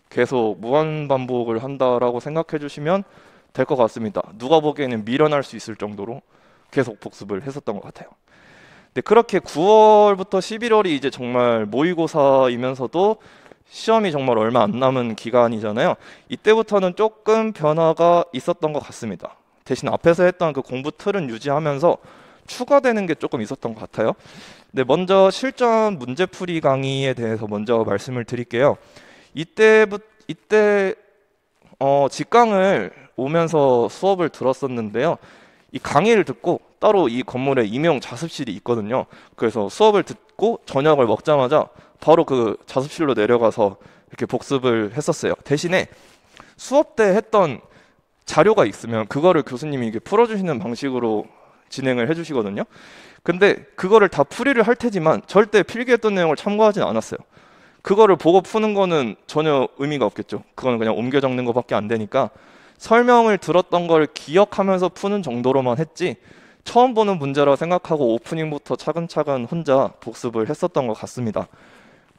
계속 무한 반복을 한다라고 생각해 주시면 될 것 같습니다. 누가 보기에는 미련할 수 있을 정도로 계속 복습을 했었던 것 같아요. 네, 그렇게 9월부터 11월이 이제 정말 모의고사이면서도 시험이 정말 얼마 안 남은 기간이잖아요. 이때부터는 조금 변화가 있었던 것 같습니다. 대신 앞에서 했던 그 공부 틀은 유지하면서 추가되는 게 조금 있었던 것 같아요. 네, 먼저 실전 문제풀이 강의에 대해서 먼저 말씀을 드릴게요. 이때 직강을 오면서 수업을 들었었는데요. 이 강의를 듣고 따로 이 건물에 임용 자습실이 있거든요. 그래서 수업을 듣고 저녁을 먹자마자 바로 그 자습실로 내려가서 이렇게 복습을 했었어요. 대신에 수업 때 했던 자료가 있으면 그거를 교수님이 이게 풀어주시는 방식으로 진행을 해주시거든요. 근데 그거를 다 풀이를 할 테지만 절대 필기했던 내용을 참고하진 않았어요. 그거를 보고 푸는 거는 전혀 의미가 없겠죠. 그거는 그냥 옮겨 적는 것밖에 안 되니까 설명을 들었던 걸 기억하면서 푸는 정도로만 했지 처음 보는 문제라 생각하고 오프닝부터 차근차근 혼자 복습을 했었던 것 같습니다.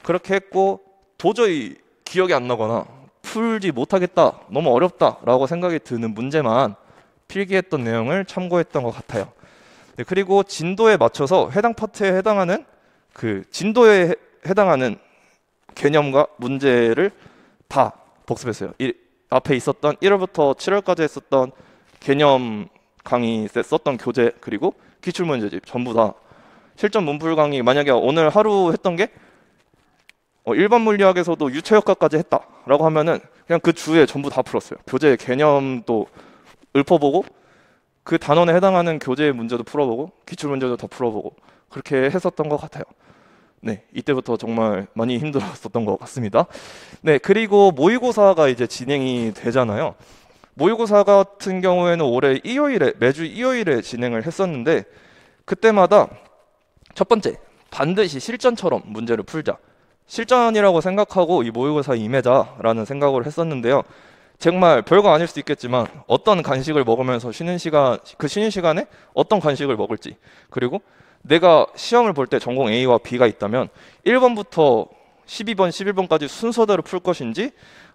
그렇게 했고 도저히 기억이 안 나거나 풀지 못하겠다, 너무 어렵다라고 생각이 드는 문제만 필기했던 내용을 참고했던 것 같아요. 네, 그리고 진도에 맞춰서 해당 파트에 해당하는 진도에 해당하는 개념과 문제를 다 복습했어요. 앞에 있었던 1월부터 7월까지 했었던 개념 강의 때 썼던 교재 그리고 기출문제집 전부 다 실전 문풀 강의, 만약에 오늘 하루 했던 게 일반 물리학에서도 유체역학까지 했다라고 하면은 그냥 그 주에 전부 다 풀었어요. 교재의 개념도 읊어보고 그 단원에 해당하는 교재의 문제도 풀어보고 기출 문제도 다 풀어보고 그렇게 했었던 것 같아요. 네, 이때부터 정말 많이 힘들었었던 것 같습니다. 네, 그리고 모의고사가 이제 진행이 되잖아요. 모의고사 같은 경우에는 올해 매주 일요일에 진행을 했었는데 그때마다 첫 번째, 반드시 실전처럼 문제를 풀자. 실전이라고 생각하고 이 모의고사에 임하자라는 생각을 했었는데요. 정말 별거 아닐 수도 있겠지만 어떤 간식을 먹으면서 쉬는 시간에 어떤 간식을 먹을지, 그리고 내가 시험을 볼 때 전공 A와 B가 있다면 1번부터 12번, 11번까지 순서대로 풀 것인지,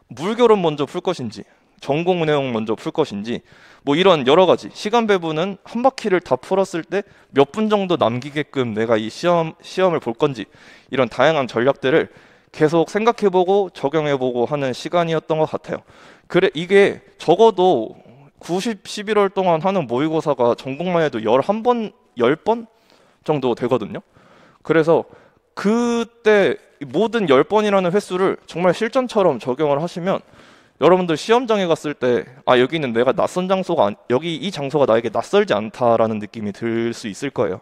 물결은 먼저 풀 것인지, 전공 내용 먼저 풀 것인지, 뭐 이런 여러 가지 시간 배분은 한 바퀴를 다 풀었을 때 몇 분 정도 남기게끔 내가 이 시험을 볼 건지, 이런 다양한 전략들을 계속 생각해보고 적용해보고 하는 시간이었던 것 같아요. 이게 적어도 90, 11월 동안 하는 모의고사가 전공만 해도 11번, 10번 정도 되거든요. 그래서 그때 모든 10번이라는 횟수를 정말 실전처럼 적용을 하시면 여러분들 시험장에 갔을 때 여기는 내가 낯선 장소가 여기 이 장소가 나에게 낯설지 않다라는 느낌이 들 수 있을 거예요.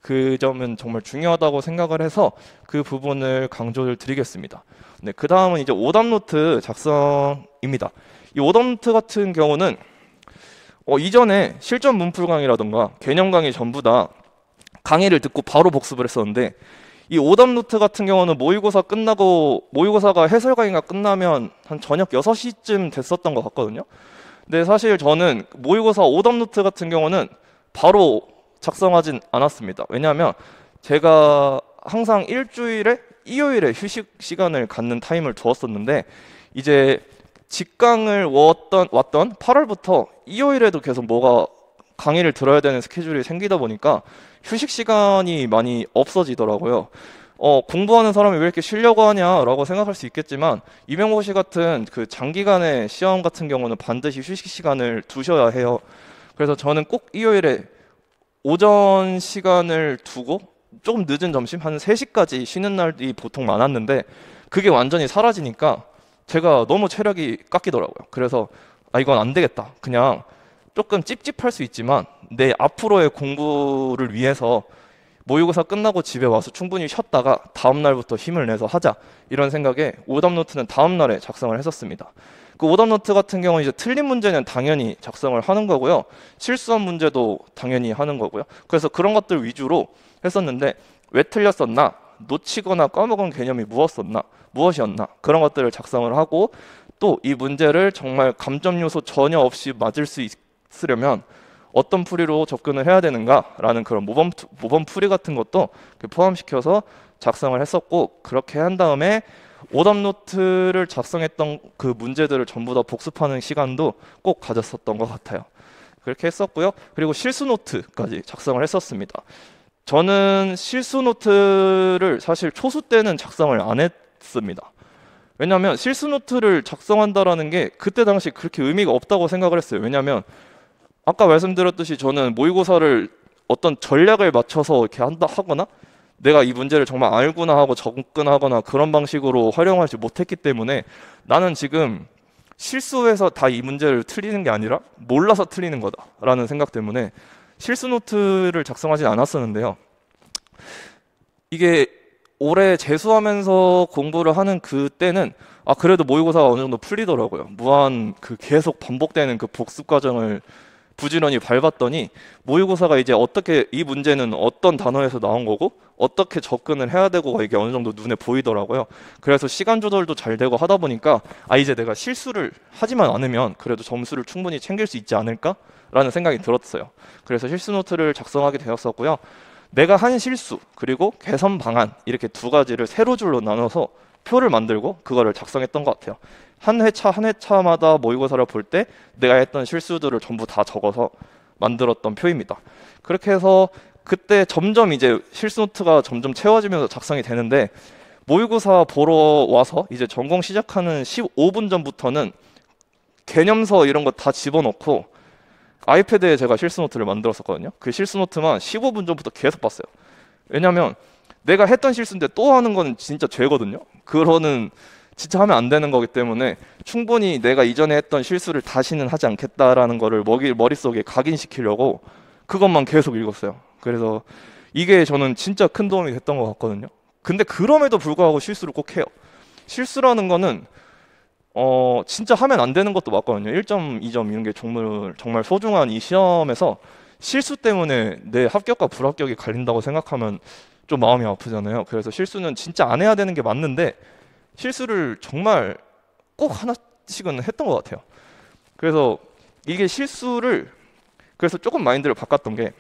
그 점은 정말 중요하다고 생각을 해서 그 부분을 강조를 드리겠습니다. 네, 그 다음은 이제 오답노트 작성입니다. 이 오답노트 같은 경우는 이전에 실전 문풀 강의라던가 개념 강의 전부 다 강의를 듣고 바로 복습을 했었는데, 이 오답노트 같은 경우는 모의고사가 해설 강의가 끝나면 한 저녁 6시쯤 됐었던 것 같거든요. 근데 사실 저는 모의고사 오답노트 같은 경우는 바로 작성하진 않았습니다. 왜냐하면 제가 항상 일주일에 일요일에 휴식 시간을 갖는 타임을 두었었는데, 이제 직강을 왔던 8월부터 일요일에도 계속 뭐가 강의를 들어야 되는 스케줄이 생기다 보니까 휴식 시간이 많이 없어지더라고요. 공부하는 사람이 왜 이렇게 쉬려고 하냐라고 생각할 수 있겠지만, 임용고시 같은 그 장기간의 시험 같은 경우는 반드시 휴식 시간을 두셔야 해요. 그래서 저는 꼭 일요일에 오전 시간을 두고 조금 늦은 점심 한 3시까지 쉬는 날이 보통 많았는데, 그게 완전히 사라지니까 제가 너무 체력이 깎이더라고요. 그래서 이건 안 되겠다. 그냥 조금 찝찝할 수 있지만 내 앞으로의 공부를 위해서 모의고사 끝나고 집에 와서 충분히 쉬었다가 다음 날부터 힘을 내서 하자, 이런 생각에 오답노트는 다음 날에 작성을 했었습니다. 그 오답노트 같은 경우는 이제 틀린 문제는 당연히 작성을 하는 거고요, 실수한 문제도 당연히 하는 거고요. 그래서 그런 것들 위주로 했었는데, 왜 틀렸었나, 놓치거나 까먹은 개념이 무엇이었나, 그런 것들을 작성을 하고, 또 이 문제를 정말 감점 요소 전혀 없이 맞을 수 있으려면 어떤 풀이로 접근을 해야 되는가라는 그런 모범 풀이 같은 것도 포함시켜서 작성을 했었고, 그렇게 한 다음에 오답노트를 작성했던 그 문제들을 전부 다 복습하는 시간도 꼭 가졌었던 것 같아요. 그렇게 했었고요. 그리고 실수노트까지 작성을 했었습니다. 저는 실수노트를 사실 초수 때는 작성을 안 했습니다. 왜냐하면 실수노트를 작성한다라는 게 그때 당시 그렇게 의미가 없다고 생각을 했어요. 왜냐하면 아까 말씀드렸듯이 저는 모의고사를 어떤 전략을 맞춰서 이렇게 하거나 내가 이 문제를 정말 알구나 하고 접근하거나 그런 방식으로 활용하지 못했기 때문에, 나는 지금 실수해서 다 이 문제를 틀리는 게 아니라 몰라서 틀리는 거다라는 생각 때문에 실수 노트를 작성하지 않았었는데요. 이게 올해 재수하면서 공부를 하는 그때는 그래도 모의고사가 어느 정도 풀리더라고요. 계속 반복되는 그 복습 과정을 부지런히 밟았더니 모의고사가 이제 이 문제는 어떤 단어에서 나온 거고 어떻게 접근을 해야 되고가 이게 어느 정도 눈에 보이더라고요. 그래서 시간 조절도 잘 되고 하다 보니까 이제 내가 실수를 하지만 않으면 그래도 점수를 충분히 챙길 수 있지 않을까라는 생각이 들었어요. 그래서 실수 노트를 작성하게 되었었고요. 내가 한 실수 그리고 개선 방안 이렇게 두 가지를 세로 줄로 나눠서 표를 만들고 그거를 작성했던 것 같아요. 한 회차 한 회차마다 모의고사를 볼 때 내가 했던 실수들을 전부 다 적어서 만들었던 표입니다. 그렇게 해서 그때 점점 이제 실수 노트가 점점 채워지면서 작성이 되는데, 모의고사 보러 와서 이제 전공 시작하는 15분 전부터는 개념서 이런 거 다 집어넣고 아이패드에 제가 실수 노트를 만들었었거든요. 그 실수 노트만 15분 전부터 계속 봤어요. 왜냐면 내가 했던 실수인데 또 하는 건 진짜 죄거든요. 그거는 진짜 하면 안 되는 거기 때문에 충분히 내가 이전에 했던 실수를 다시는 하지 않겠다라는 거를 머릿속에 각인시키려고 그것만 계속 읽었어요. 그래서 이게 저는 진짜 큰 도움이 됐던 것 같거든요. 근데 그럼에도 불구하고 실수를 꼭 해요. 실수라는 거는 진짜 하면 안 되는 것도 맞거든요. 1점, 2점 이런 게 정말 소중한 이 시험에서 실수 때문에 내 합격과 불합격이 갈린다고 생각하면 좀 마음이 아프잖아요. 그래서 실수는 진짜 안 해야 되는 게 맞는데 실수를 정말 꼭 하나씩은 했던 것 같아요. 그래서 이게 그래서 조금 마인드를 바꿨던 게,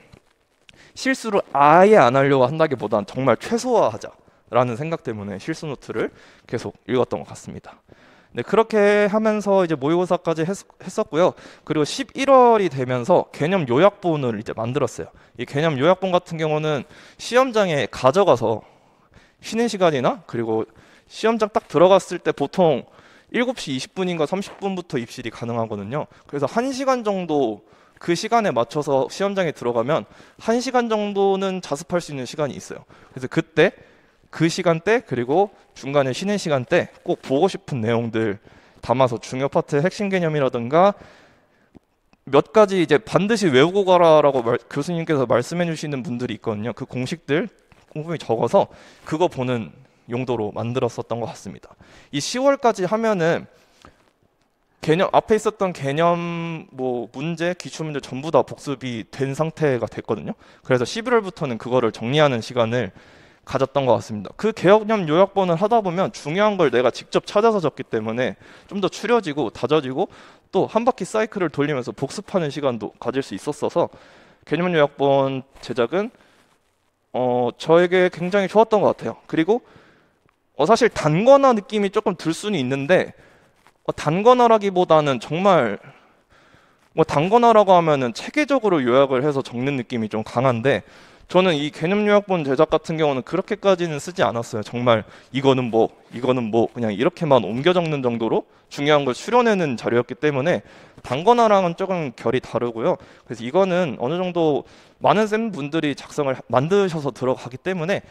실수를 아예 안 하려고 한다기보단 정말 최소화하자라는 생각 때문에 실수 노트를 계속 읽었던 것 같습니다. 네, 그렇게 하면서 이제 모의고사까지 했었고요. 그리고 11월이 되면서 개념 요약본을 이제 만들었어요. 이 개념 요약본 같은 경우는 시험장에 가져가서 쉬는 시간이나 그리고 시험장 딱 들어갔을 때 보통 7시 20분인가 30분부터 입실이 가능하거든요. 그래서 1시간 정도 그 시간에 맞춰서 시험장에 들어가면 1시간 정도는 자습할 수 있는 시간이 있어요. 그래서 그때 그 시간대 그리고 중간에 쉬는 시간대 꼭 보고 싶은 내용들 담아서 중요 파트 핵심 개념이라든가 몇 가지 이제 반드시 외우고 가라라고 교수님께서 말씀해 주시는 분들이 있거든요. 그 공식들 꼼꼼히 적어서 그거 보는 용도로 만들었었던 것 같습니다. 이 10월까지 하면은 앞에 있었던 개념 문제, 기출문제 전부 다 복습이 된 상태가 됐거든요. 그래서 11월부터는 그거를 정리하는 시간을 가졌던 것 같습니다. 그 개념 요약본을 하다 보면 중요한 걸 내가 직접 찾아서 적기 때문에 좀 더 추려지고 다져지고 또 한 바퀴 사이클을 돌리면서 복습하는 시간도 가질 수 있었어서 개념 요약본 제작은 저에게 굉장히 좋았던 것 같아요. 그리고 사실 단거나 느낌이 조금 들 수는 있는데 단거나라기보다는 정말 단거나라고 하면은 체계적으로 요약을 해서 적는 느낌이 좀 강한데, 저는 이 개념 요약본 제작 같은 경우는 그렇게까지는 쓰지 않았어요. 정말 이거는 그냥 이렇게만 옮겨 적는 정도로 중요한 걸 추려내는 자료였기 때문에 단거나랑은 조금 결이 다르고요. 그래서 이거는 어느 정도 많은 쌤분들이 작성을 만드셔서 들어가기 때문에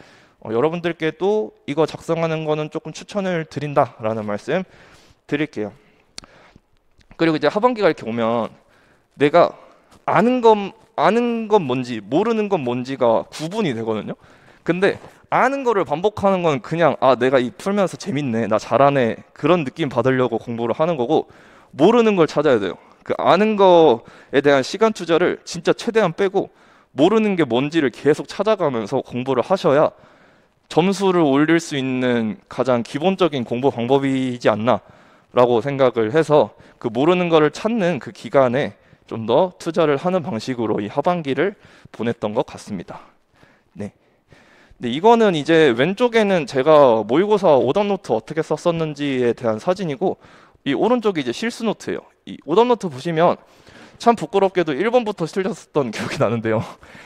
여러분들께도 이거 작성하는 거는 조금 추천을 드린다라는 말씀 드릴게요. 그리고 이제 하반기가 이렇게 오면 내가 아는 건 뭔지 모르는 건 뭔지가 구분이 되거든요. 근데 아는 거를 반복하는 건 그냥 내가 이 풀면서 재밌네, 나 잘하네, 그런 느낌 받으려고 공부를 하는 거고, 모르는 걸 찾아야 돼요. 그 아는 거에 대한 시간 투자를 진짜 최대한 빼고 모르는 게 뭔지를 계속 찾아가면서 공부를 하셔야 점수를 올릴 수 있는 가장 기본적인 공부 방법이지 않나 라고 생각을 해서 그 모르는 거를 찾는 그 기간에 좀 더 투자를 하는 방식으로 이 하반기를 보냈던 것 같습니다. 네. 근데 이거는 이제 왼쪽에는 제가 모의고사 오답 노트 어떻게 썼었는지에 대한 사진이고, 이 오른쪽이 이제 실수 노트예요. 이 오답 노트 보시면 참 부끄럽게도 1번부터 틀렸었던 기억이 나는데요.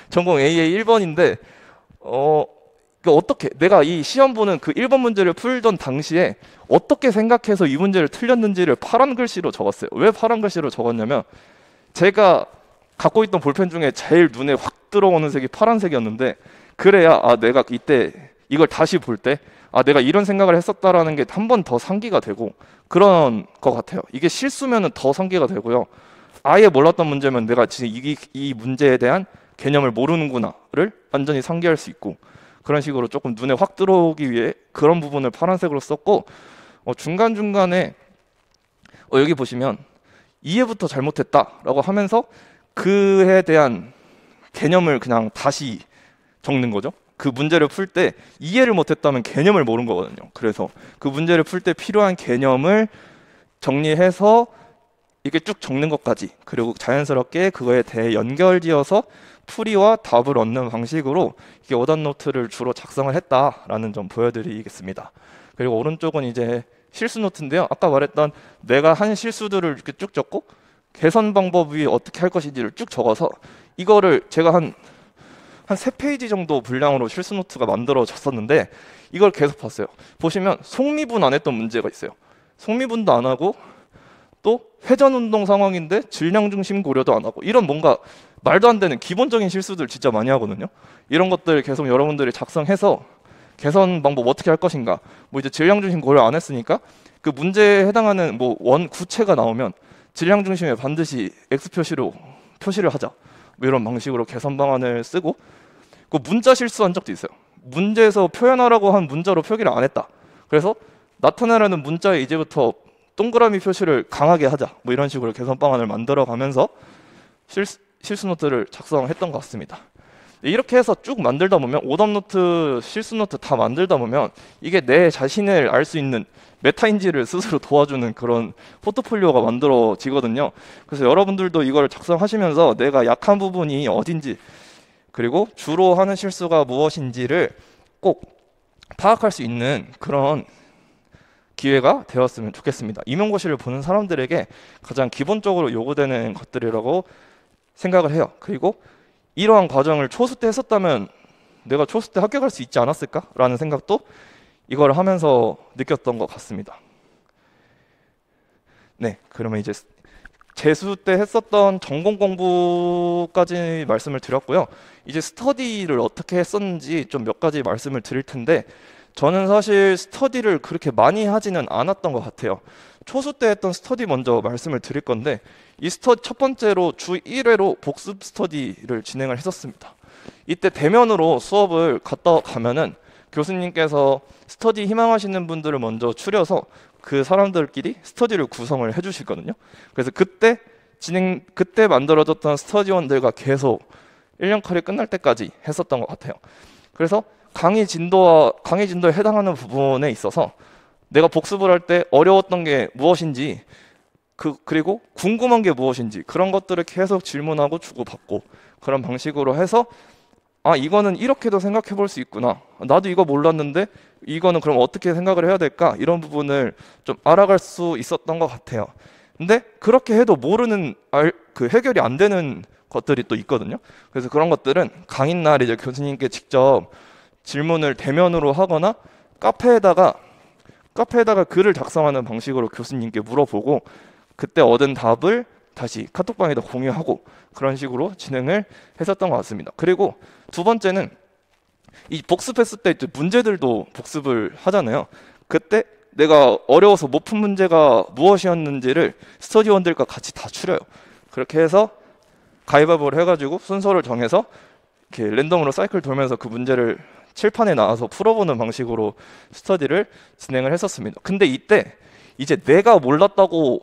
전공 A의 1번인데 어떻게 내가 이 시험 보는 그 1번 문제를 풀던 당시에 어떻게 생각해서 이 문제를 틀렸는지를 파란 글씨로 적었어요. 왜 파란 글씨로 적었냐면 제가 갖고 있던 볼펜 중에 제일 눈에 확 들어오는 색이 파란색이었는데, 그래야 내가 이때 이걸 다시 볼 때 내가 이런 생각을 했었다라는 게 한 번 더 상기가 되고 그런 것 같아요. 이게 실수면은 더 상기가 되고요. 아예 몰랐던 문제면 내가 지금 이 문제에 대한 개념을 모르는구나를 완전히 상기할 수 있고, 그런 식으로 조금 눈에 확 들어오기 위해 그런 부분을 파란색으로 썼고, 중간중간에 여기 보시면 이해부터 잘못했다라고 하면서 그에 대한 개념을 그냥 다시 적는 거죠. 그 문제를 풀 때 이해를 못했다면 개념을 모른 거거든요. 그래서 그 문제를 풀 때 필요한 개념을 정리해서 이게 쭉 적는 것까지, 그리고 자연스럽게 그거에 대해 연결지어서 풀이와 답을 얻는 방식으로 이게 오답 노트를 주로 작성을 했다라는 점 보여드리겠습니다. 그리고 오른쪽은 이제 실수 노트인데요. 아까 말했던 내가 한 실수들을 이렇게 쭉 적고 개선 방법이 어떻게 할 것인지를 쭉 적어서 이거를 제가 한 3페이지 정도 분량으로 실수 노트가 만들어졌었는데 이걸 계속 봤어요. 보시면 속미분 안 했던 문제가 있어요. 속미분도 안 하고 또 회전 운동 상황인데 질량 중심 고려도 안 하고, 이런 뭔가 말도 안 되는 기본적인 실수들 진짜 많이 하거든요. 이런 것들 계속 여러분들이 작성해서 개선 방법 어떻게 할 것인가, 뭐 이제 질량 중심 고려 안 했으니까 그 문제에 해당하는 뭐 원 구체가 나오면 질량 중심에 반드시 X 표시로 표시를 하자, 뭐 이런 방식으로 개선 방안을 쓰고, 그 문자 실수한 적도 있어요. 문제에서 표현하라고 한 문자로 표기를 안 했다. 그래서 나타내라는 문자에 이제부터 동그라미 표시를 강하게 하자, 뭐 이런 식으로 개선 방안을 만들어 가면서 실수 노트를 작성했던 것 같습니다. 이렇게 해서 쭉 만들다 보면, 오답 노트, 실수 노트 다 만들다 보면 이게 내 자신을 알 수 있는 메타인지를 스스로 도와주는 그런 포트폴리오가 만들어지거든요. 그래서 여러분들도 이걸 작성하시면서 내가 약한 부분이 어딘지, 그리고 주로 하는 실수가 무엇인지를 꼭 파악할 수 있는 그런 기회가 되었으면 좋겠습니다. 임용고시를 보는 사람들에게 가장 기본적으로 요구되는 것들이라고 생각을 해요. 그리고 이러한 과정을 초수 때 했었다면 내가 초수 때 합격할 수 있지 않았을까라는 생각도 이걸 하면서 느꼈던 것 같습니다. 네, 그러면 이제 재수 때 했었던 전공 공부까지 말씀을 드렸고요. 이제 스터디를 어떻게 했었는지 좀 몇 가지 말씀을 드릴 텐데, 저는 사실 스터디를 그렇게 많이 하지는 않았던 것 같아요. 초수 때 했던 스터디 먼저 말씀을 드릴 건데, 이 스터디 첫 번째로 주 1회로 복습 스터디를 진행을 했었습니다. 이때 대면으로 수업을 갔다 가면은 교수님께서 스터디 희망하시는 분들을 먼저 추려서 그 사람들끼리 스터디를 구성을 해주시거든요. 그래서 그때 만들어졌던 스터디원들과 계속 1년 칼이 끝날 때까지 했었던 것 같아요. 그래서 강의 진도에 해당하는 부분에 있어서 내가 복습을 할 때 어려웠던 게 무엇인지, 그리고 궁금한 게 무엇인지, 그런 것들을 계속 질문하고 주고받고, 그런 방식으로 해서 아, 이거는 이렇게도 생각해 볼 수 있구나, 나도 이거 몰랐는데 이거는 그럼 어떻게 생각을 해야 될까, 이런 부분을 좀 알아갈 수 있었던 것 같아요. 근데 그렇게 해도 모르는 해결이 안 되는 것들이 또 있거든요. 그래서 그런 것들은 강의날 이제 교수님께 직접 질문을 대면으로 하거나 카페에다가 글을 작성하는 방식으로 교수님께 물어보고 그때 얻은 답을 다시 카톡방에다 공유하고, 그런 식으로 진행을 했었던 것 같습니다. 그리고 두 번째는 이 복습했을 때 문제들도 복습을 하잖아요. 그때 내가 어려워서 못 푼 문제가 무엇이었는지를 스터디원들과 같이 다 추려요. 그렇게 해서 가위바위보를 해가지고 순서를 정해서 이렇게 랜덤으로 사이클 돌면서 그 문제를 칠판에 나와서 풀어보는 방식으로 스터디를 진행을 했었습니다. 근데 이때 이제 내가 몰랐다고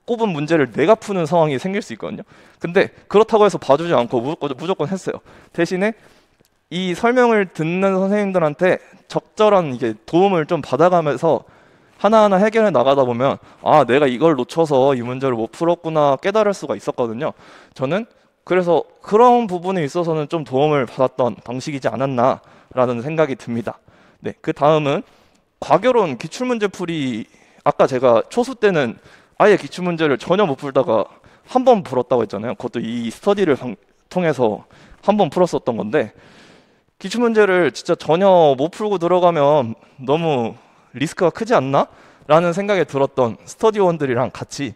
꼽은 문제를 내가 푸는 상황이 생길 수 있거든요. 근데 그렇다고 해서 봐주지 않고 무조건 했어요. 대신에 이 설명을 듣는 선생님들한테 적절한 이게 도움을 좀 받아가면서 하나하나 해결해 나가다 보면 아, 내가 이걸 놓쳐서 이 문제를 못 풀었구나 깨달을 수가 있었거든요. 저는 그래서 그런 부분에 있어서는 좀 도움을 받았던 방식이지 않았나라는 생각이 듭니다. 네, 그 다음은 과교론 기출문제풀이. 아까 제가 초수 때는 아예 기출문제를 전혀 못 풀다가 한 번 풀었다고 했잖아요. 그것도 이 스터디를 통해서 한 번 풀었었던 건데, 기출문제를 진짜 전혀 못 풀고 들어가면 너무 리스크가 크지 않나? 라는 생각이 들었던 스터디원들이랑 같이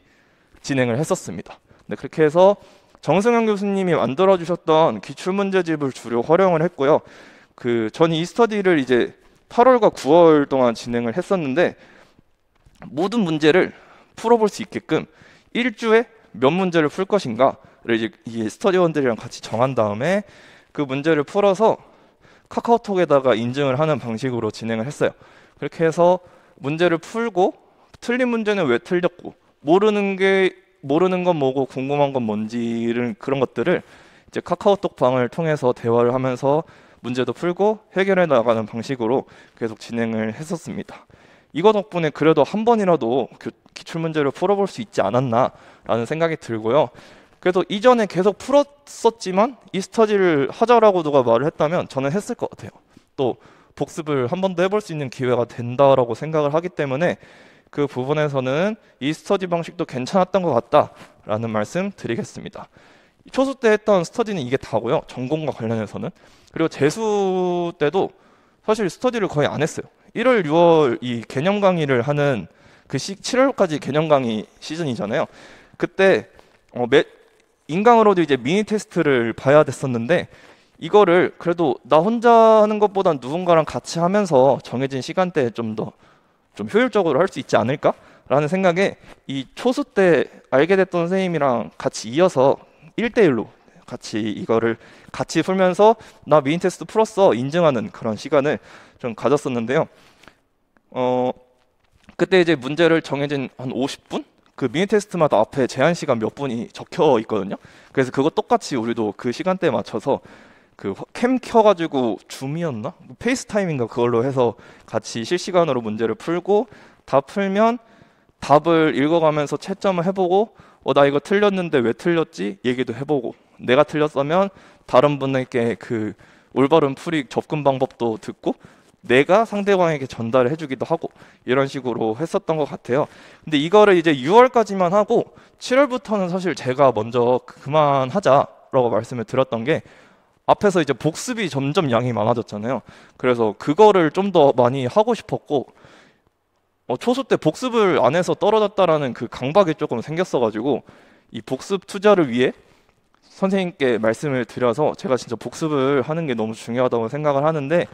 진행을 했었습니다. 네, 그렇게 해서 정승현 교수님이 만들어주셨던 기출문제집을 주로 활용을 했고요. 전 이 스터디를 이제 8월과 9월 동안 진행을 했었는데, 모든 문제를 풀어볼 수 있게끔 1주에 몇 문제를 풀 것인가를 이제 이 스터디원들이랑 같이 정한 다음에 그 문제를 풀어서 카카오톡에다가 인증을 하는 방식으로 진행을 했어요. 그렇게 해서 문제를 풀고 틀린 문제는 왜 틀렸고 모르는 건 뭐고 궁금한 건 뭔지를, 그런 것들을 이제 카카오톡 방을 통해서 대화를 하면서 문제도 풀고 해결해 나가는 방식으로 계속 진행을 했었습니다. 이거 덕분에 그래도 한 번이라도 문제를 풀어볼 수 있지 않았나라는 생각이 들고요. 그래서 이전에 계속 풀었었지만 이 스터디를 하자라고 누가 말을 했다면 저는 했을 것 같아요. 또 복습을 한 번 더 해볼 수 있는 기회가 된다라고 생각을 하기 때문에 그 부분에서는 이 스터디 방식도 괜찮았던 것 같다라는 말씀 드리겠습니다. 초수 때 했던 스터디는 이게 다고요. 전공과 관련해서는. 그리고 재수 때도 사실 스터디를 거의 안 했어요. 1월, 6월 이 개념 강의를 하는 7월까지 개념 강의 시즌이잖아요. 그때 인강으로도 이제 미니 테스트를 봐야 됐었는데 이거를 그래도 나 혼자 하는 것보단 누군가랑 같이 하면서 정해진 시간대에 좀 효율적으로 할 수 있지 않을까라는 생각에 이 초수 때 알게 됐던 선생님이랑 같이 이어서 1대1로 같이 이거를 같이 풀면서 나 미니 테스트 풀었어 인증하는 그런 시간을 좀 가졌었는데요. 그때 이제 문제를 정해진 한 50분? 그 미니 테스트마다 앞에 제한 시간 몇 분이 적혀 있거든요. 그래서 그거 똑같이 우리도 그 시간대에 맞춰서 그 캠 켜가지고 줌이었나? 페이스타임인가 그걸로 해서 같이 실시간으로 문제를 풀고 다 풀면 답을 읽어가면서 채점을 해보고 나 이거 틀렸는데 왜 틀렸지? 얘기도 해보고 내가 틀렸으면 다른 분에게 그 올바른 풀이 접근 방법도 듣고 내가 상대방에게 전달을 해주기도 하고 이런 식으로 했었던 것 같아요. 근데 이거를 이제 6월까지만 하고 7월부터는 사실 제가 먼저 그만하자라고 말씀을 드렸던 게 앞에서 이제 복습이 점점 양이 많아졌잖아요. 그래서 그거를 좀 더 많이 하고 싶었고 초수 때 복습을 안 해서 떨어졌다라는 그 강박이 조금 생겼어가지고 이 복습 투자를 위해 선생님께 말씀을 드려서 제가 진짜 복습을 하는 게 너무 중요하다고 생각을 하는데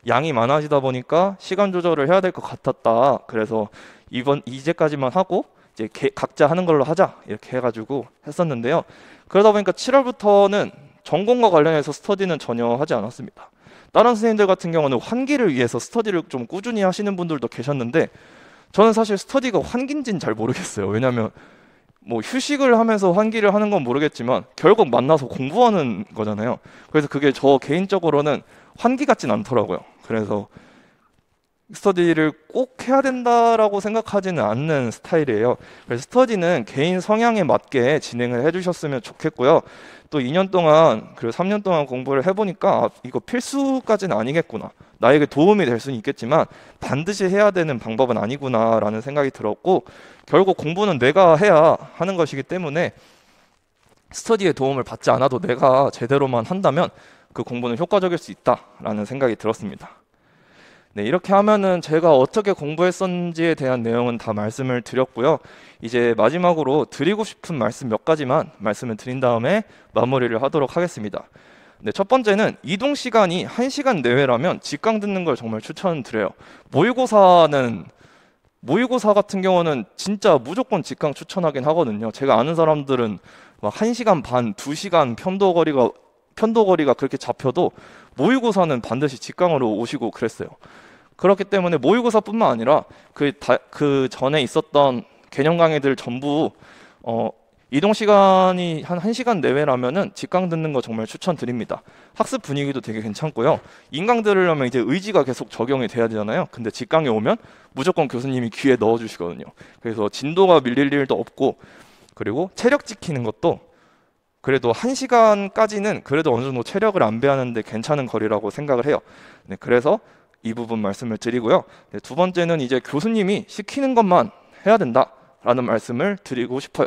양이 많아지다 보니까 시간 조절을 해야 될 것 같았다. 그래서 이제까지만 하고 이제 각자 하는 걸로 하자 이렇게 해가지고 했었는데요. 그러다 보니까 7월부터는 전공과 관련해서 스터디는 전혀 하지 않았습니다. 다른 선생님들 같은 경우는 환기를 위해서 스터디를 좀 꾸준히 하시는 분들도 계셨는데 저는 사실 스터디가 환기인지는 잘 모르겠어요. 왜냐하면 뭐 휴식을 하면서 환기를 하는 건 모르겠지만 결국 만나서 공부하는 거잖아요. 그래서 그게 저 개인적으로는 환기 같진 않더라고요. 그래서 스터디를 꼭 해야 된다라고 생각하지는 않는 스타일이에요. 그래서 스터디는 개인 성향에 맞게 진행을 해주셨으면 좋겠고요. 또 2년 동안 그리고 3년 동안 공부를 해보니까 이거 필수까지는 아니겠구나. 나에게 도움이 될 수는 있겠지만 반드시 해야 되는 방법은 아니구나 라는 생각이 들었고 결국 공부는 내가 해야 하는 것이기 때문에 스터디의 도움을 받지 않아도 내가 제대로만 한다면 그 공부는 효과적일 수 있다라는 생각이 들었습니다. 네, 이렇게 하면은 제가 어떻게 공부했었는지에 대한 내용은 다 말씀을 드렸고요. 이제 마지막으로 드리고 싶은 말씀 몇 가지만 말씀을 드린 다음에 마무리를 하도록 하겠습니다. 네, 첫 번째는 이동 시간이 1시간 내외라면 직강 듣는 걸 정말 추천드려요. 모의고사 같은 경우는 진짜 무조건 직강 추천하긴 하거든요. 제가 아는 사람들은 막 1시간 반, 2시간 편도거리가 그렇게 잡혀도 모의고사는 반드시 직강으로 오시고 그랬어요. 그렇기 때문에 모의고사뿐만 아니라 그 전에 있었던 개념 강의들 전부 이동 시간이 한 1시간 내외라면은 직강 듣는 거 정말 추천드립니다. 학습 분위기도 되게 괜찮고요. 인강 들으려면 이제 의지가 계속 적용이 돼야 되잖아요. 근데 직강에 오면 무조건 교수님이 귀에 넣어주시거든요. 그래서 진도가 밀릴 일도 없고 그리고 체력 지키는 것도 그래도 1시간까지는 그래도 어느 정도 체력을 안배하는데 괜찮은 거리라고 생각을 해요. 네, 그래서 이 부분 말씀을 드리고요. 네, 두 번째는 이제 교수님이 시키는 것만 해야 된다라는 말씀을 드리고 싶어요.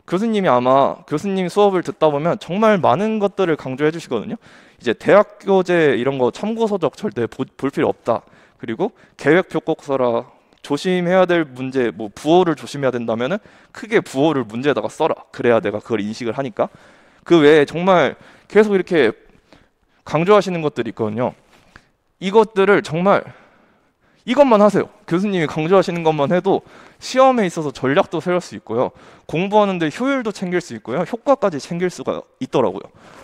교수님이 아마 교수님 수업을 듣다 보면 정말 많은 것들을 강조해 주시거든요. 이제 대학교재 이런 거 참고서적 절대 볼 필요 없다. 그리고 계획표 꼭 써라. 조심해야 될 문제, 뭐 부호를 조심해야 된다면은 크게 부호를 문제에다가 써라. 그래야 내가 그걸 인식을 하니까. 그 외에 정말 계속 이렇게 강조하시는 것들이 있거든요. 이것들을 정말 이것만 하세요. 교수님이 강조하시는 것만 해도 시험에 있어서 전략도 세울 수 있고요. 공부하는데 효율도 챙길 수 있고요. 효과까지 챙길 수가 있더라고요.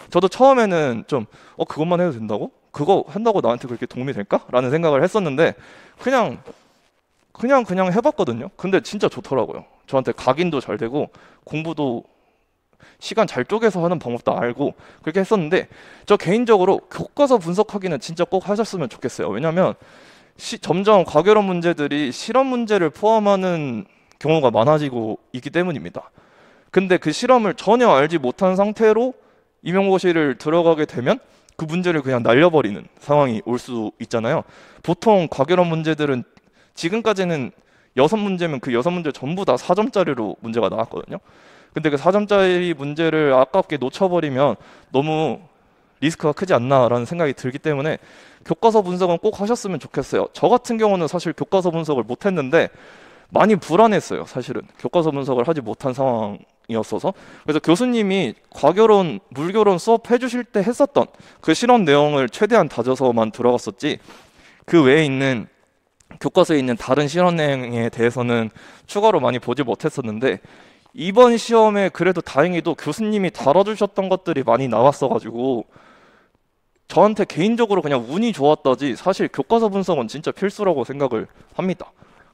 저도 처음에는 좀 그것만 해도 된다고? 그거 한다고 나한테 그렇게 도움이 될까? 라는 생각을 했었는데 그냥 해봤거든요. 근데 진짜 좋더라고요. 저한테 각인도 잘 되고 공부도 시간 잘 쪼개서 하는 방법도 알고 그렇게 했었는데 저 개인적으로 교과서 분석하기는 진짜 꼭 하셨으면 좋겠어요. 왜냐하면 점점 과결혼 문제들이 실험 문제를 포함하는 경우가 많아지고 있기 때문입니다. 근데 그 실험을 전혀 알지 못한 상태로 임용고시를 들어가게 되면 그 문제를 그냥 날려버리는 상황이 올 수 있잖아요. 보통 과결원 문제들은 지금까지는 6문제면 그 6문제 전부 다 4점짜리로 문제가 나왔거든요. 근데 그 4점짜리 문제를 아깝게 놓쳐버리면 너무 리스크가 크지 않나라는 생각이 들기 때문에 교과서 분석은 꼭 하셨으면 좋겠어요. 저 같은 경우는 사실 교과서 분석을 못했는데 많이 불안했어요. 사실은 교과서 분석을 하지 못한 상황이었어서. 그래서 교수님이 과결론, 물결론 수업 해주실 때 했었던 그 실험 내용을 최대한 다져서만 들어갔었지, 그 외에 있는 교과서에 있는 다른 실험 내용에 대해서는 추가로 많이 보지 못했었는데, 이번 시험에 그래도 다행히도 교수님이 다뤄주셨던 것들이 많이 나왔어가지고 저한테 개인적으로 그냥 운이 좋았다지 사실 교과서 분석은 진짜 필수라고 생각을 합니다.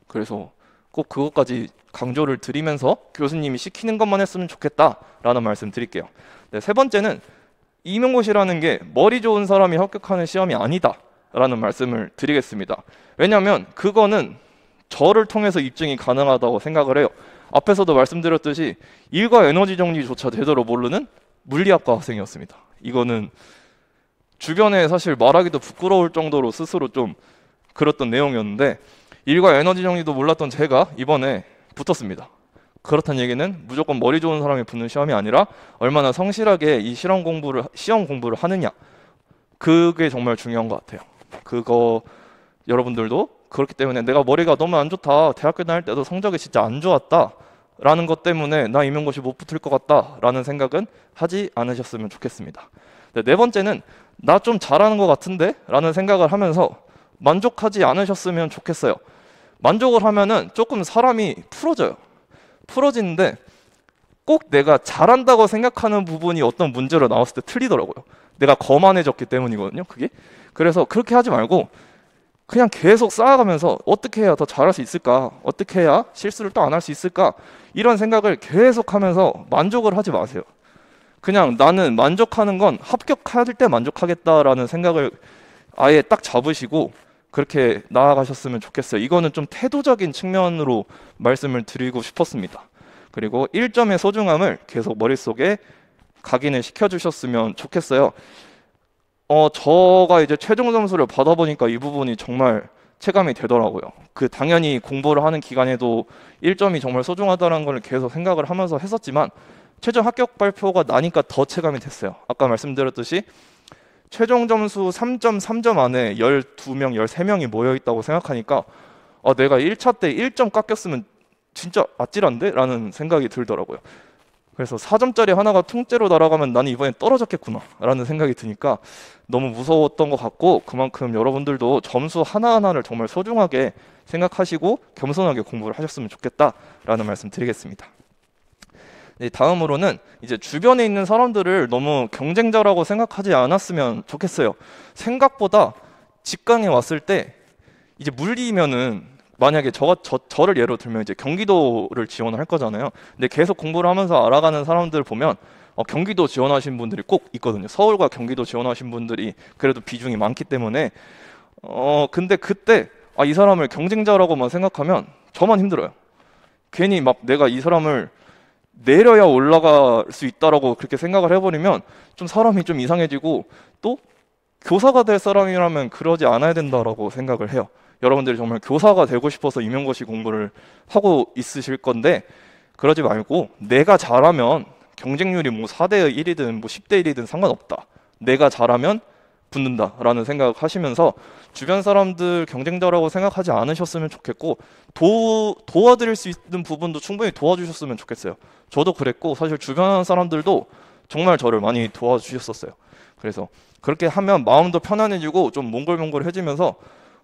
그래서 꼭 그것까지 강조를 드리면서 교수님이 시키는 것만 했으면 좋겠다라는 말씀 드릴게요. 네, 세 번째는 임용고시라는 게 머리 좋은 사람이 합격하는 시험이 아니다 라는 말씀을 드리겠습니다. 왜냐하면 그거는 저를 통해서 입증이 가능하다고 생각을 해요. 앞에서도 말씀드렸듯이 일과 에너지 정리조차 제대로 모르는 물리학과 학생이었습니다. 이거는 주변에 사실 말하기도 부끄러울 정도로 스스로 좀 그랬던 내용이었는데, 일과 에너지 정리도 몰랐던 제가 이번에 붙었습니다. 그렇다는 얘기는 무조건 머리 좋은 사람이 붙는 시험이 아니라 얼마나 성실하게 이 시험 공부를 하느냐, 그게 정말 중요한 것 같아요. 그거 여러분들도 그렇기 때문에 내가 머리가 너무 안 좋다, 대학교 다닐 때도 성적이 진짜 안 좋았다 라는 것 때문에 나 임용고시 못 붙을 것 같다 라는 생각은 하지 않으셨으면 좋겠습니다. 네 번째는 나 좀 잘하는 것 같은데 라는 생각을 하면서 만족하지 않으셨으면 좋겠어요. 만족을 하면은 조금 사람이 풀어지는데 꼭 내가 잘한다고 생각하는 부분이 어떤 문제로 나왔을 때 틀리더라고요. 내가 거만해졌기 때문이거든요, 그게. 그래서 그렇게 하지 말고 그냥 계속 쌓아가면서 어떻게 해야 더 잘할 수 있을까, 어떻게 해야 실수를 또 안 할 수 있을까, 이런 생각을 계속 하면서 만족을 하지 마세요. 그냥 나는 만족하는 건 합격할 때 만족하겠다라는 생각을 아예 딱 잡으시고 그렇게 나아가셨으면 좋겠어요. 이거는 좀 태도적인 측면으로 말씀을 드리고 싶었습니다. 그리고 1점의 소중함을 계속 머릿속에 각인을 시켜주셨으면 좋겠어요. 저가 이제 최종 점수를 받아보니까 이 부분이 정말 체감이 되더라고요. 당연히 공부를 하는 기간에도 1점이 정말 소중하다는 걸 계속 생각을 하면서 했었지만 최종 합격 발표가 나니까 더 체감이 됐어요. 아까 말씀드렸듯이 최종 점수 3점 안에 12명, 13명이 모여있다고 생각하니까 내가 1차 때 1점 깎였으면 진짜 아찔한데? 라는 생각이 들더라고요. 그래서 4점짜리 하나가 통째로 날아가면 나는 이번에 떨어졌겠구나 라는 생각이 드니까 너무 무서웠던 것 같고, 그만큼 여러분들도 점수 하나하나를 정말 소중하게 생각하시고 겸손하게 공부를 하셨으면 좋겠다라는 말씀 드리겠습니다. 네, 다음으로는 이제 주변에 있는 사람들을 너무 경쟁자라고 생각하지 않았으면 좋겠어요. 생각보다 직강에 왔을 때 이제 물리면은 만약에 저를 예로 들면 이제 경기도를 지원을 할 거잖아요. 근데 계속 공부를 하면서 알아가는 사람들 보면 경기도 지원하신 분들이 꼭 있거든요. 서울과 경기도 지원하신 분들이 그래도 비중이 많기 때문에 근데 그때 이 사람을 경쟁자라고만 생각하면 저만 힘들어요. 괜히 막 내가 이 사람을 내려야 올라갈 수 있다라고 그렇게 생각을 해버리면 좀 사람이 좀 이상해지고, 또 교사가 될 사람이라면 그러지 않아야 된다라고 생각을 해요. 여러분들이 정말 교사가 되고 싶어서 임용고시 공부를 하고 있으실 건데 그러지 말고 내가 잘하면 경쟁률이 뭐 4대 1이든 뭐 10대 1이든 상관없다, 내가 잘하면 붙는다라는 생각을 하시면서 주변 사람들 경쟁자라고 생각하지 않으셨으면 좋겠고, 도와드릴 수 있는 부분도 충분히 도와주셨으면 좋겠어요. 저도 그랬고 사실 주변 사람들도 정말 저를 많이 도와주셨었어요. 그래서 그렇게 하면 마음도 편안해지고 좀 몽글몽글해지면서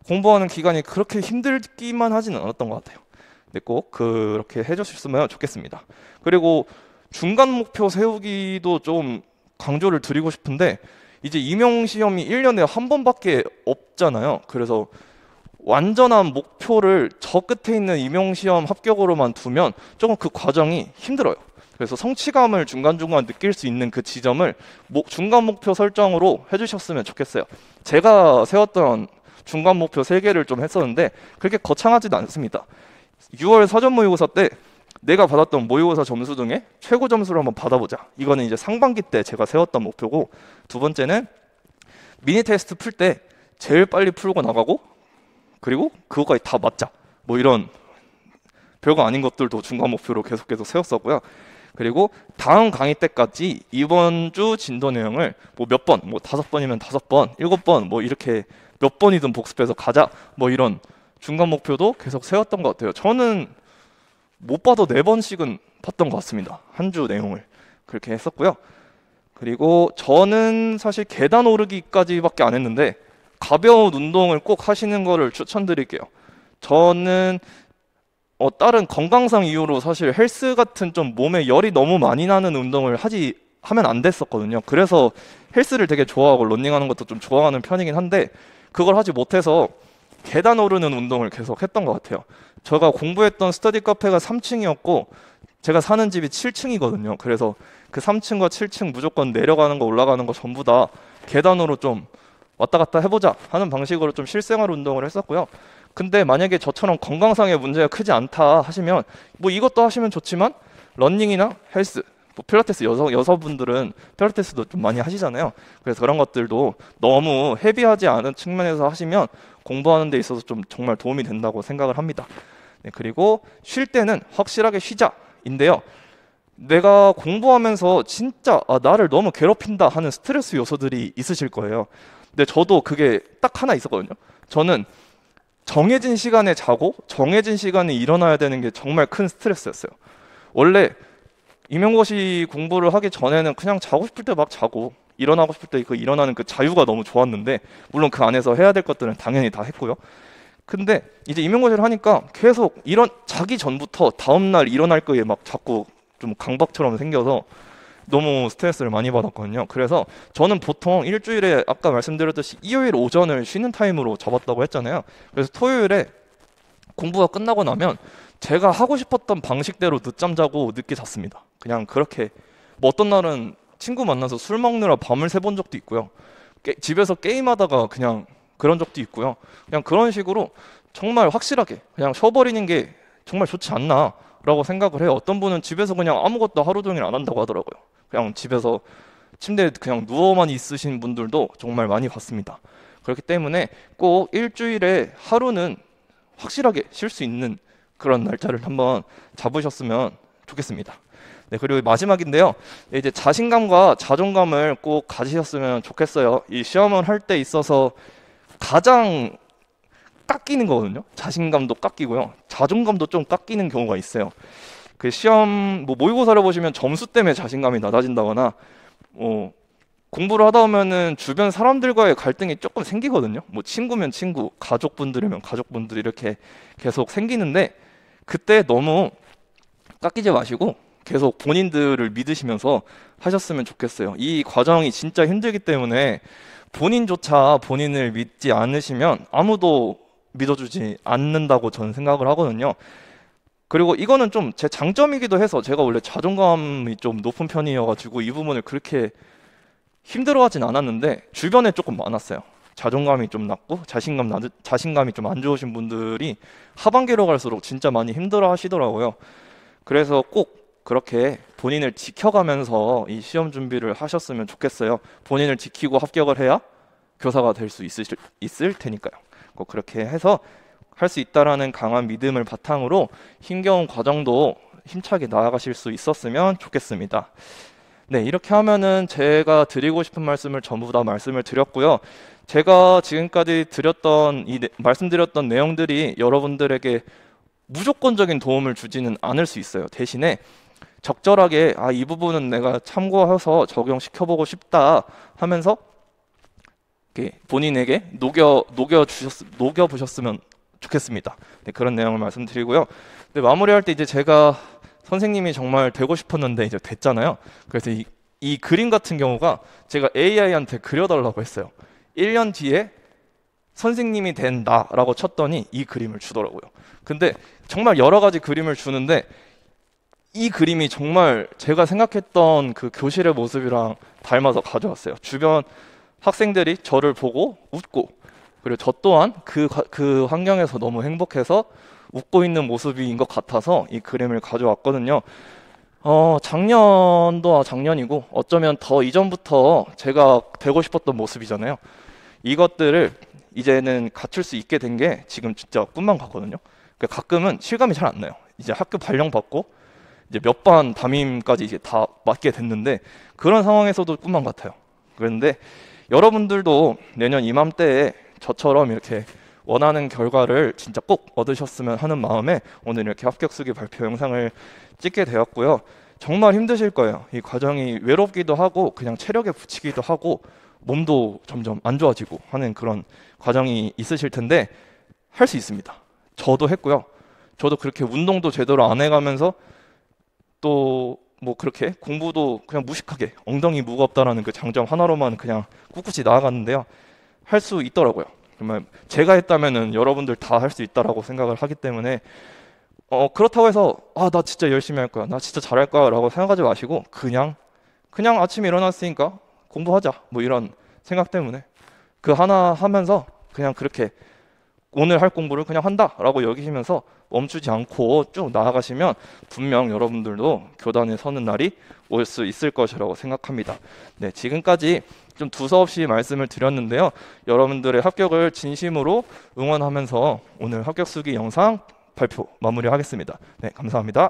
공부하는 기간이 그렇게 힘들기만 하지는 않았던 것 같아요. 근데 꼭 그렇게 해주셨으면 좋겠습니다. 그리고 중간 목표 세우기도 좀 강조를 드리고 싶은데, 이제 임용시험이 1년에 한 번밖에 없잖아요. 그래서 완전한 목표를 저 끝에 있는 임용시험 합격으로만 두면 조금 그 과정이 힘들어요. 그래서 성취감을 중간중간 느낄 수 있는 그 지점을 중간 목표 설정으로 해주셨으면 좋겠어요. 제가 세웠던 중간 목표 3개를 좀 했었는데 그렇게 거창하지도 않습니다. 6월 사전 모의고사 때 내가 받았던 모의고사 점수 중에 최고 점수를 한번 받아보자. 이거는 이제 상반기 때 제가 세웠던 목표고, 두 번째는 미니 테스트 풀 때 제일 빨리 풀고 나가고, 그리고 그거까지 다 맞자. 뭐 이런 별거 아닌 것들도 중간 목표로 계속 세웠었고요. 그리고 다음 강의 때까지 이번 주 진도 내용을 뭐 몇 번, 뭐 5번이면 5번, 7번, 뭐 이렇게 몇 번이든 복습해서 가자. 뭐 이런 중간 목표도 계속 세웠던 것 같아요. 저는 못 봐도 4번씩은 봤던 것 같습니다. 한 주 내용을 그렇게 했었고요. 그리고 저는 사실 계단 오르기까지밖에 안 했는데 가벼운 운동을 꼭 하시는 거를 추천드릴게요. 저는 다른 건강상 이유로 사실 헬스 같은 좀 몸에 열이 너무 많이 나는 운동을 하면 안 됐었거든요. 그래서 헬스를 되게 좋아하고 러닝하는 것도 좀 좋아하는 편이긴 한데, 그걸 하지 못해서 계단 오르는 운동을 계속 했던 것 같아요. 제가 공부했던 스터디 카페가 3층이었고 제가 사는 집이 7층이거든요. 그래서 그 3층과 7층 무조건 내려가는 거 올라가는 거 전부 다 계단으로 좀 왔다 갔다 해보자 하는 방식으로 좀 실생활 운동을 했었고요. 근데 만약에 저처럼 건강상의 문제가 크지 않다 하시면 뭐 이것도 하시면 좋지만 러닝이나 헬스, 뭐 필라테스, 여성분들은 필라테스도 좀 많이 하시잖아요. 그래서 그런 것들도 너무 헤비하지 않은 측면에서 하시면 공부하는 데 있어서 좀 정말 도움이 된다고 생각을 합니다. 네, 그리고 쉴 때는 확실하게 쉬자인데요. 내가 공부하면서 진짜 나를 너무 괴롭힌다 하는 스트레스 요소들이 있으실 거예요. 근데 저도 그게 딱 하나 있었거든요. 저는 정해진 시간에 자고 정해진 시간에 일어나야 되는 게 정말 큰 스트레스였어요. 원래 임용고시 공부를 하기 전에는 그냥 자고 싶을 때 막 자고 일어나고 싶을 때 그 일어나는 그 자유가 너무 좋았는데, 물론 그 안에서 해야 될 것들은 당연히 다 했고요. 근데 이제 임용고시를 하니까 계속 자기 전부터 다음날 일어날 거에 막 자꾸 좀 강박처럼 생겨서 너무 스트레스를 많이 받았거든요. 그래서 저는 보통 일주일에 아까 말씀드렸듯이 일요일 오전을 쉬는 타임으로 잡았다고 했잖아요. 그래서 토요일에 공부가 끝나고 나면 제가 하고 싶었던 방식대로 늦잠 자고 늦게 잤습니다. 그냥 그렇게. 뭐 어떤 날은 친구 만나서 술 먹느라 밤을 새본 적도 있고요. 집에서 게임하다가 그냥 그런 적도 있고요. 그냥 그런 식으로 정말 확실하게 그냥 쉬어버리는 게 정말 좋지 않나 라고 생각을 해요. 어떤 분은 집에서 그냥 아무것도 하루 종일 안 한다고 하더라고요. 그냥 집에서 침대에 그냥 누워만 있으신 분들도 정말 많이 봤습니다. 그렇기 때문에 꼭 일주일에 하루는 확실하게 쉴 수 있는 그런 날짜를 한번 잡으셨으면 좋겠습니다. 네, 그리고 마지막인데요. 이제 자신감과 자존감을 꼭 가지셨으면 좋겠어요. 이 시험을 할 때 있어서 가장 깎이는 거거든요. 자신감도 깎이고요. 자존감도 좀 깎이는 경우가 있어요. 그 시험 모의고사를 보시면 점수 때문에 자신감이 낮아진다거나 공부를 하다 보면은 주변 사람들과의 갈등이 조금 생기거든요. 뭐 친구면 친구, 가족분들이면 가족분들 이렇게 계속 생기는데, 그때 너무 깎이지 마시고 계속 본인들을 믿으시면서 하셨으면 좋겠어요. 이 과정이 진짜 힘들기 때문에 본인조차 본인을 믿지 않으시면 아무도 믿어주지 않는다고 저는 생각을 하거든요. 그리고 이거는 좀 제 장점이기도 해서, 제가 원래 자존감이 좀 높은 편이어가지고 이 부분을 그렇게 힘들어하진 않았는데 주변에 조금 많았어요. 자존감이 좀 낮고 자신감이 좀 안 좋으신 분들이 하반기로 갈수록 진짜 많이 힘들어 하시더라고요. 그래서 꼭 그렇게 본인을 지켜가면서 이 시험 준비를 하셨으면 좋겠어요. 본인을 지키고 합격을 해야 교사가 될 수 있을 테니까요. 꼭 그렇게 해서 할 수 있다라는 강한 믿음을 바탕으로 힘겨운 과정도 힘차게 나아가실 수 있었으면 좋겠습니다. 네, 이렇게 하면은 제가 드리고 싶은 말씀을 전부 다 말씀을 드렸고요. 제가 지금까지 말씀드렸던 내용들이 여러분들에게 무조건적인 도움을 주지는 않을 수 있어요. 대신에 적절하게 이 부분은 내가 참고해서 적용시켜보고 싶다 하면서 본인에게 녹여보셨으면 좋겠습니다. 네, 그런 내용을 말씀드리고요. 네, 마무리할 때 이제 제가 선생님이 정말 되고 싶었는데 이제 됐잖아요. 그래서 이 그림 같은 경우가 제가 AI한테 그려달라고 했어요. 1년 뒤에 선생님이 된다라고 쳤더니 이 그림을 주더라고요. 근데 정말 여러 가지 그림을 주는데 이 그림이 정말 제가 생각했던 그 교실의 모습이랑 닮아서 가져왔어요. 주변 학생들이 저를 보고 웃고, 그리고 저 또한 그 환경에서 너무 행복해서 웃고 있는 모습인 것 같아서 이 그림을 가져왔거든요. 작년도 작년이고 어쩌면 더 이전부터 제가 되고 싶었던 모습이잖아요. 이것들을 이제는 갖출 수 있게 된 게 지금 진짜 꿈만 같거든요. 그러니까 가끔은 실감이 잘 안 나요. 이제 학교 발령 받고 이제 몇 반 담임까지 이제 다 맡게 됐는데 그런 상황에서도 꿈만 같아요. 그런데 여러분들도 내년 이맘때에 저처럼 이렇게 원하는 결과를 진짜 꼭 얻으셨으면 하는 마음에 오늘 이렇게 합격 수기 발표 영상을 찍게 되었고요. 정말 힘드실 거예요. 이 과정이 외롭기도 하고 그냥 체력에 부치기도 하고 몸도 점점 안 좋아지고 하는 그런 과정이 있으실 텐데 할 수 있습니다. 저도 했고요. 저도 그렇게 운동도 제대로 안 해가면서 또 뭐 그렇게 공부도 그냥 무식하게 엉덩이 무겁다라는 그 장점 하나로만 그냥 꿋꿋이 나아갔는데요. 할 수 있더라고요. 정말 제가 했다면은 여러분들 다 할 수 있다라고 생각을 하기 때문에 그렇다고 해서 나 진짜 열심히 할 거야, 나 진짜 잘할 거야 라고 생각하지 마시고 그냥 아침에 일어났으니까 공부하자 뭐 이런 생각 때문에 그 하나 하면서 그냥 그렇게 오늘 할 공부를 그냥 한다라고 여기시면서 멈추지 않고 쭉 나아가시면 분명 여러분들도 교단에 서는 날이 올 수 있을 것이라고 생각합니다. 네, 지금까지 좀 두서없이 말씀을 드렸는데요. 여러분들의 합격을 진심으로 응원하면서 오늘 합격 수기 영상 발표 마무리하겠습니다. 네, 감사합니다.